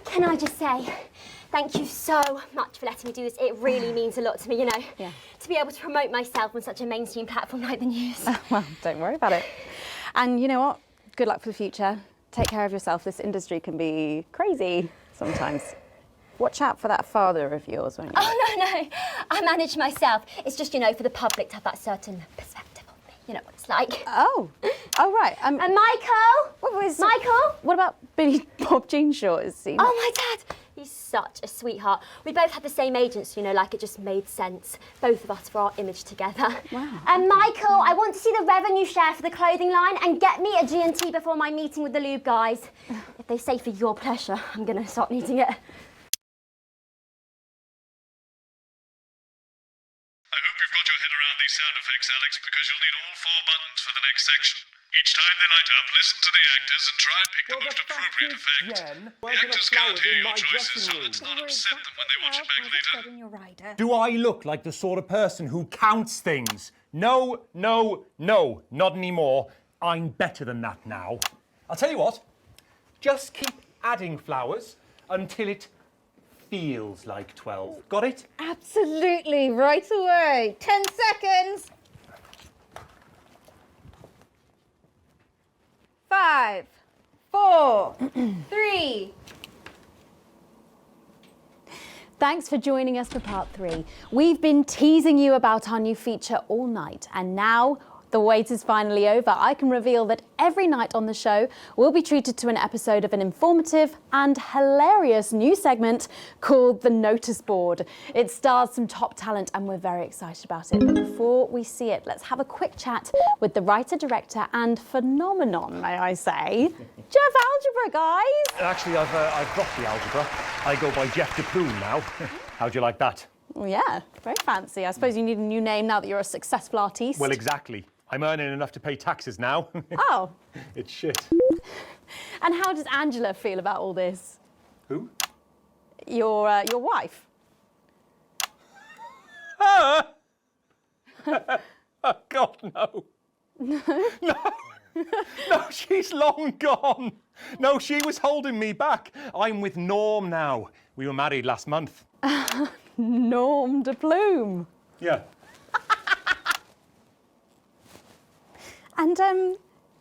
Can I just say, thank you so much for letting me do this. It really means a lot to me, you know. Yeah. To be able to promote myself on such a mainstream platform like the news. Well, don't worry about it. And you know what? Good luck for the future. Take care of yourself. This industry can be crazy sometimes. Watch out for that father of yours, won't you? Oh, no. I manage myself. It's just, you know, for the public to have that certain perspective of me. You know what it's like. Oh, right. And Michael! Michael? What about Billy Bob Jean Short? Is he? Oh, my dad! He's such a sweetheart. We both had the same agents, you know, like it just made sense. Both of us for our image together. Wow. And Michael, I want to see the revenue share for the clothing line and get me a G&T before my meeting with the lube guys. If they say for your pleasure, I'm going to start needing it. I hope you've got your head around these sound effects, Alex, because you'll need all 4 buttons for the next section. Each time they light up, listen to the actors and try and pick the most appropriate effect. The actors can't hear your choices, so let's not upset them when they watch it back later. Do I look like the sort of person who counts things? No, not anymore. I'm better than that now. I'll tell you what, just keep adding flowers until it feels like 12. Got it? Absolutely, right away. 10 seconds. 5, 4, 3. Thanks for joining us for part 3. We've been teasing you about our new feature all night, and now the wait is finally over. I can reveal that every night on the show, we'll be treated to an episode of an informative and hilarious new segment called The Notice Board. It stars some top talent and we're very excited about it. But before we see it, let's have a quick chat with the writer, director and phenomenon, may I say, Jeff Algebra, guys. Actually, I've dropped the algebra. I go by Jeff DePlume now. How'd you like that? Well, yeah, very fancy. I suppose you need a new name now that you're a successful artiste. Well, exactly. I'm earning enough to pay taxes now. Oh. It's shit. And how does Angela feel about all this? Who? Your wife. Oh, God, no. No? No, she's long gone. No, she was holding me back. I'm with Norm now. We were married last month. Norm de Plume. Yeah. And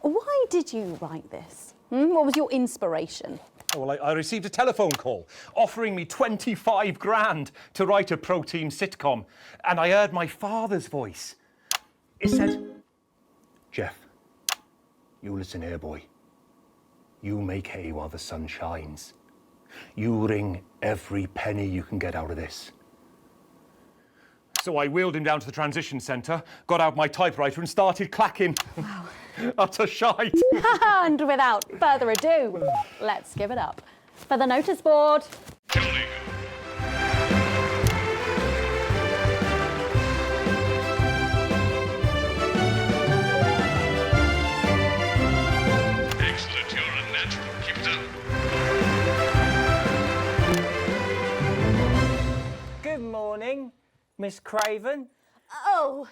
why did you write this? What was your inspiration? Oh, well, I received a telephone call offering me 25 grand to write a pro-team sitcom. And I heard my father's voice. It said, Jeff, you listen here, boy. You make hay while the sun shines. You wring every penny you can get out of this. So I wheeled him down to the transition centre, got out my typewriter and started clacking. Wow. Utter shite. And without further ado, let's give it up for the notice board. Excellent, you're a natural. Keep it up. Good morning, Miss Craven. Oh,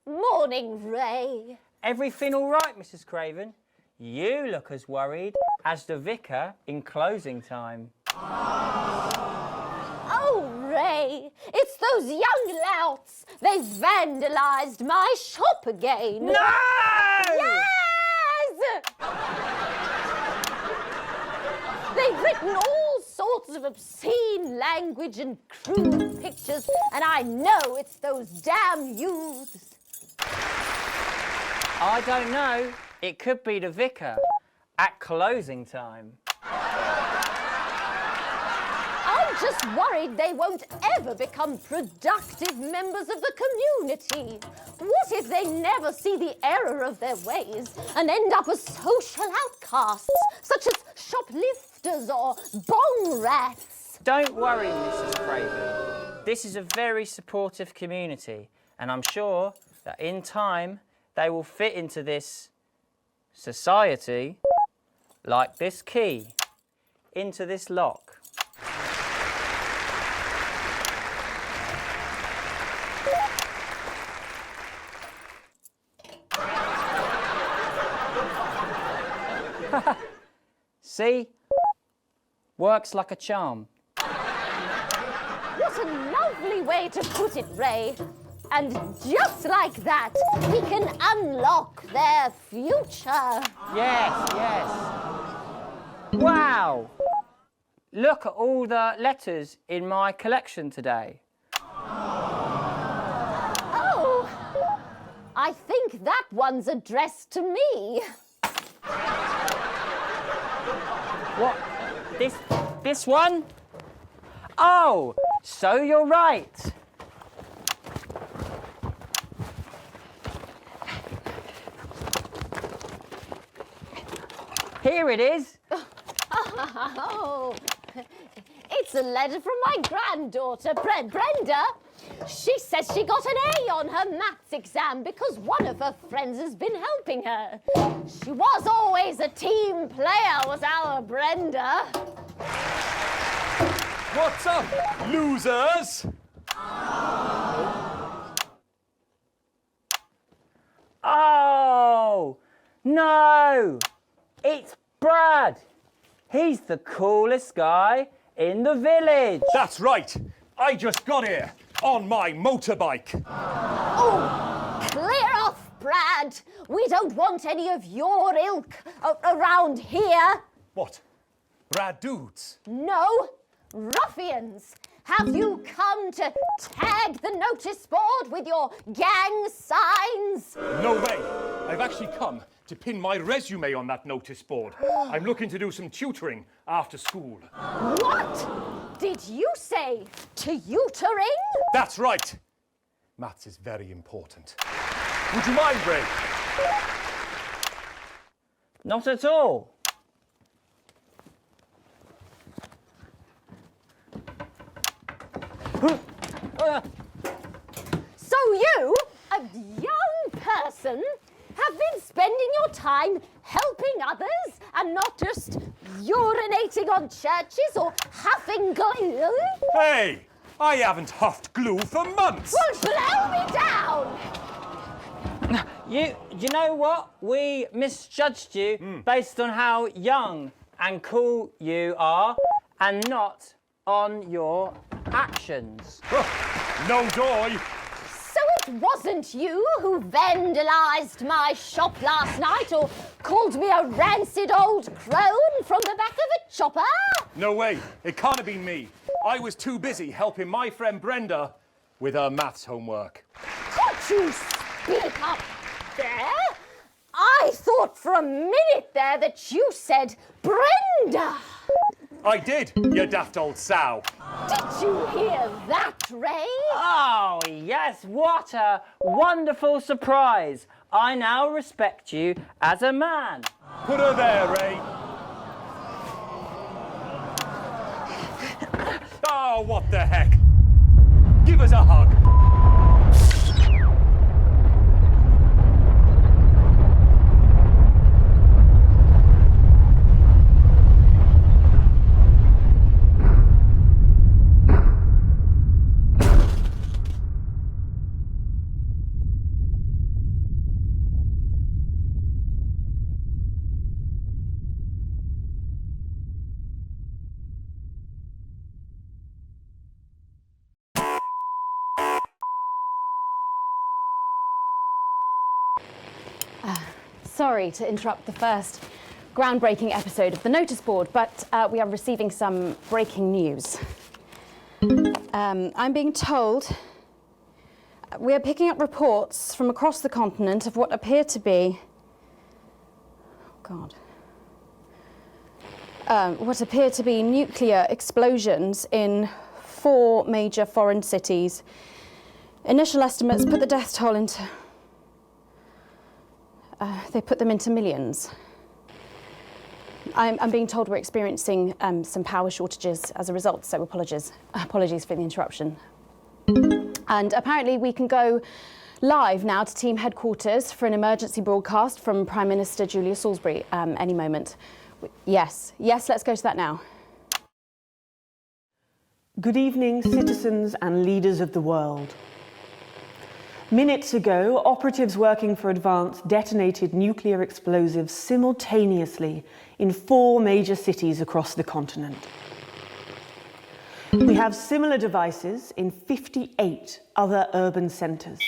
morning, Ray. Everything all right, Mrs. Craven? You look as worried as the vicar in closing time. Oh, Ray. It's those young louts. They've vandalised my shop again. No! Yes! They've written all sorts of obscene language and crude pictures, and I know it's those damn youths. I don't know. It could be the vicar at closing time. I'm just worried they won't ever become productive members of the community. What if they never see the error of their ways and end up as social outcasts, such as shoplifters or bong rats? Don't worry, Mrs. Craven. This is a very supportive community, and I'm sure that in time they will fit into this society like this key into this lock. See? Works like a charm. What a lovely way to put it, Ray. And just like that, we can unlock their future. Yes, yes. Wow! Look at all the letters in my collection today. Oh, I think that one's addressed to me. What? This one? Oh, so you're right. Here it is. Oh, it's a letter from my granddaughter, Brenda. She says she got an A on her maths exam because one of her friends has been helping her. She was always a team player, was our Brenda. What's up, losers? Oh, no. It's Brad. He's the coolest guy in the village. That's right. I just got here on my motorbike. Oh, clear off, Brad. We don't want any of your ilk around here. What? Rad dudes? No, ruffians. Have you come to tag the notice board with your gang signs? No way. I've actually come to pin my resume on that notice board. I'm looking to do some tutoring after school. What did you say? Tutoring? That's right. Maths is very important. Would you mind, Ray? Not at all. So you, a young person, have been spending your time helping others and not just urinating on churches or huffing glue? Hey, I haven't huffed glue for months. Well, blow me down! You know what? We misjudged you based on how young and cool you are and not on your actions. No joy. So it wasn't you who vandalised my shop last night or called me a rancid old crone from the back of a chopper? No way. It can't have been me. I was too busy helping my friend Brenda with her maths homework. Could you speak up there? I thought for a minute there that you said Brenda. I did, you daft old sow. Did you hear that, Ray? Oh, yes, what a wonderful surprise. I now respect you as a man. Put her there, Ray. Oh, what the heck? Give us a hug. Sorry to interrupt the first groundbreaking episode of the notice board, but we are receiving some breaking news. I'm being told we are picking up reports from across the continent of what appear to be, what appear to be nuclear explosions in 4 major foreign cities. Initial estimates put the death toll into, they put them into millions. I'm being told we're experiencing some power shortages as a result, so apologies for the interruption. And apparently we can go live now to team headquarters for an emergency broadcast from Prime Minister Julia Salisbury any moment. Yes, let's go to that now. Good evening, citizens and leaders of the world. Minutes ago, operatives working for Advance detonated nuclear explosives simultaneously in 4 major cities across the continent. We have similar devices in 58 other urban centres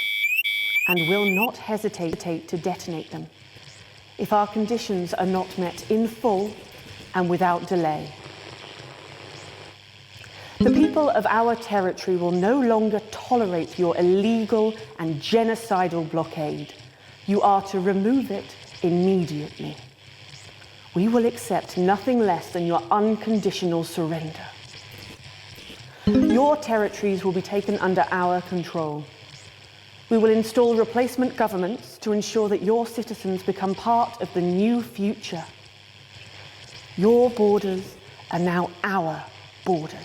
and will not hesitate to detonate them if our conditions are not met in full and without delay. The people of our territory will no longer tolerate your illegal and genocidal blockade. You are to remove it immediately. We will accept nothing less than your unconditional surrender. Your territories will be taken under our control. We will install replacement governments to ensure that your citizens become part of the new future. Your borders are now our borders.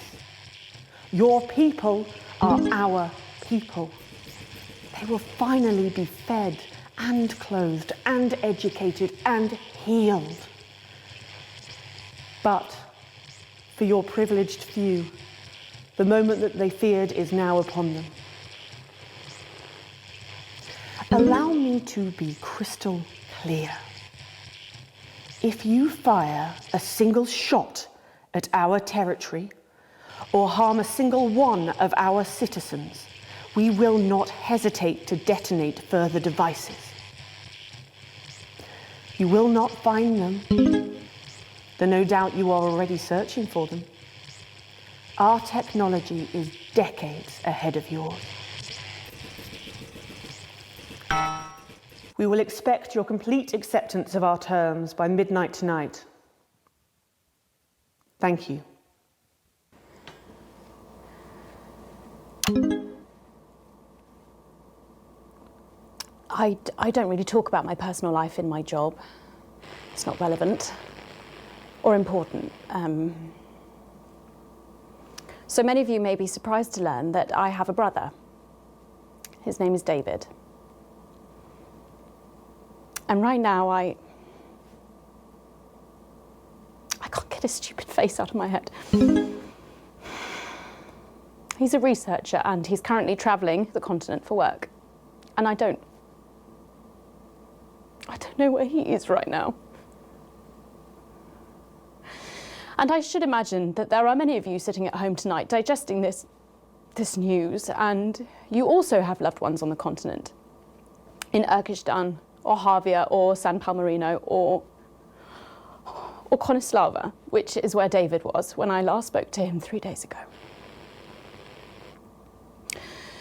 Your people are our people. They will finally be fed and clothed and educated and healed. But for your privileged few, the moment that they feared is now upon them. Allow me to be crystal clear. If you fire a single shot at our territory, or harm a single one of our citizens, we will not hesitate to detonate further devices. You will not find them, though no doubt you are already searching for them. Our technology is decades ahead of yours. We will expect your complete acceptance of our terms by midnight tonight. Thank you. I don't really talk about my personal life in my job. It's not relevant or important. So many of you may be surprised to learn that I have a brother. His name is David. And right now I can't get his stupid face out of my head. He's a researcher and he's currently travelling the continent for work. And I don't know where he is right now. And I should imagine that there are many of you sitting at home tonight digesting this news, and you also have loved ones on the continent, in Urkistan, or Havia, or San Palmerino, or Konislava, which is where David was when I last spoke to him 3 days ago.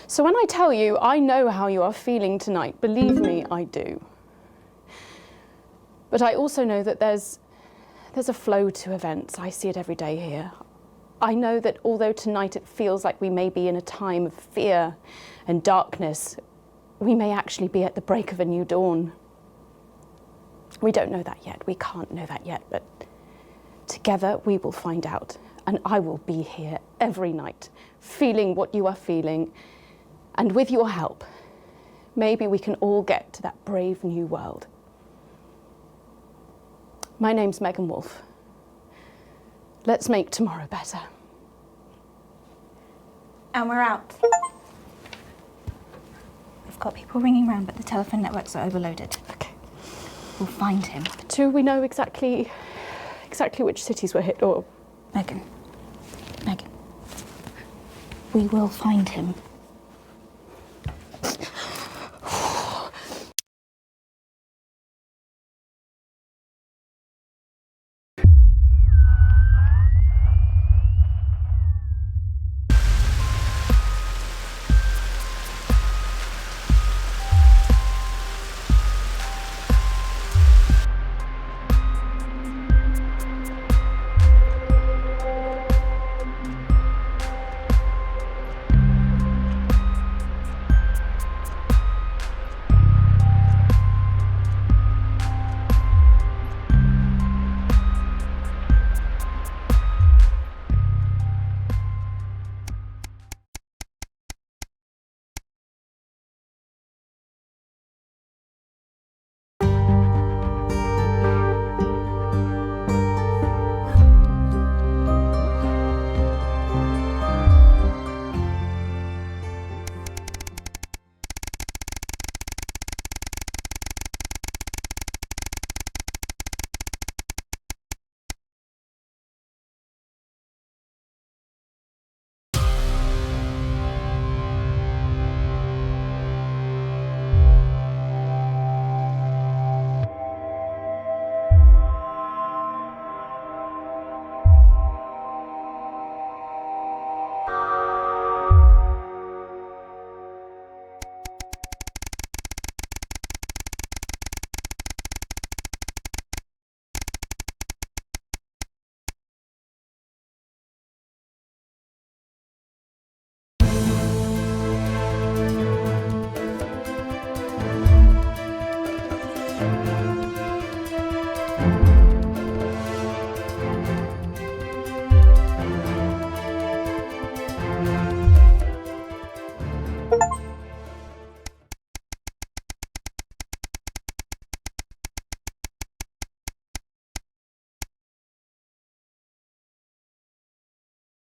So when I tell you I know how you are feeling tonight, believe me, I do. But I also know that there's a flow to events. I see it every day here. I know that although tonight it feels like we may be in a time of fear and darkness, we may actually be at the break of a new dawn. We don't know that yet. We can't know that yet, but together we will find out. And I will be here every night, feeling what you are feeling. And with your help, maybe we can all get to that brave new world. My name's Megan Wolfe. Let's make tomorrow better. And we're out. We've got people ringing round, but the telephone networks are overloaded. Okay. We'll find him. Do we know exactly which cities were hit, or? Megan. We will find him.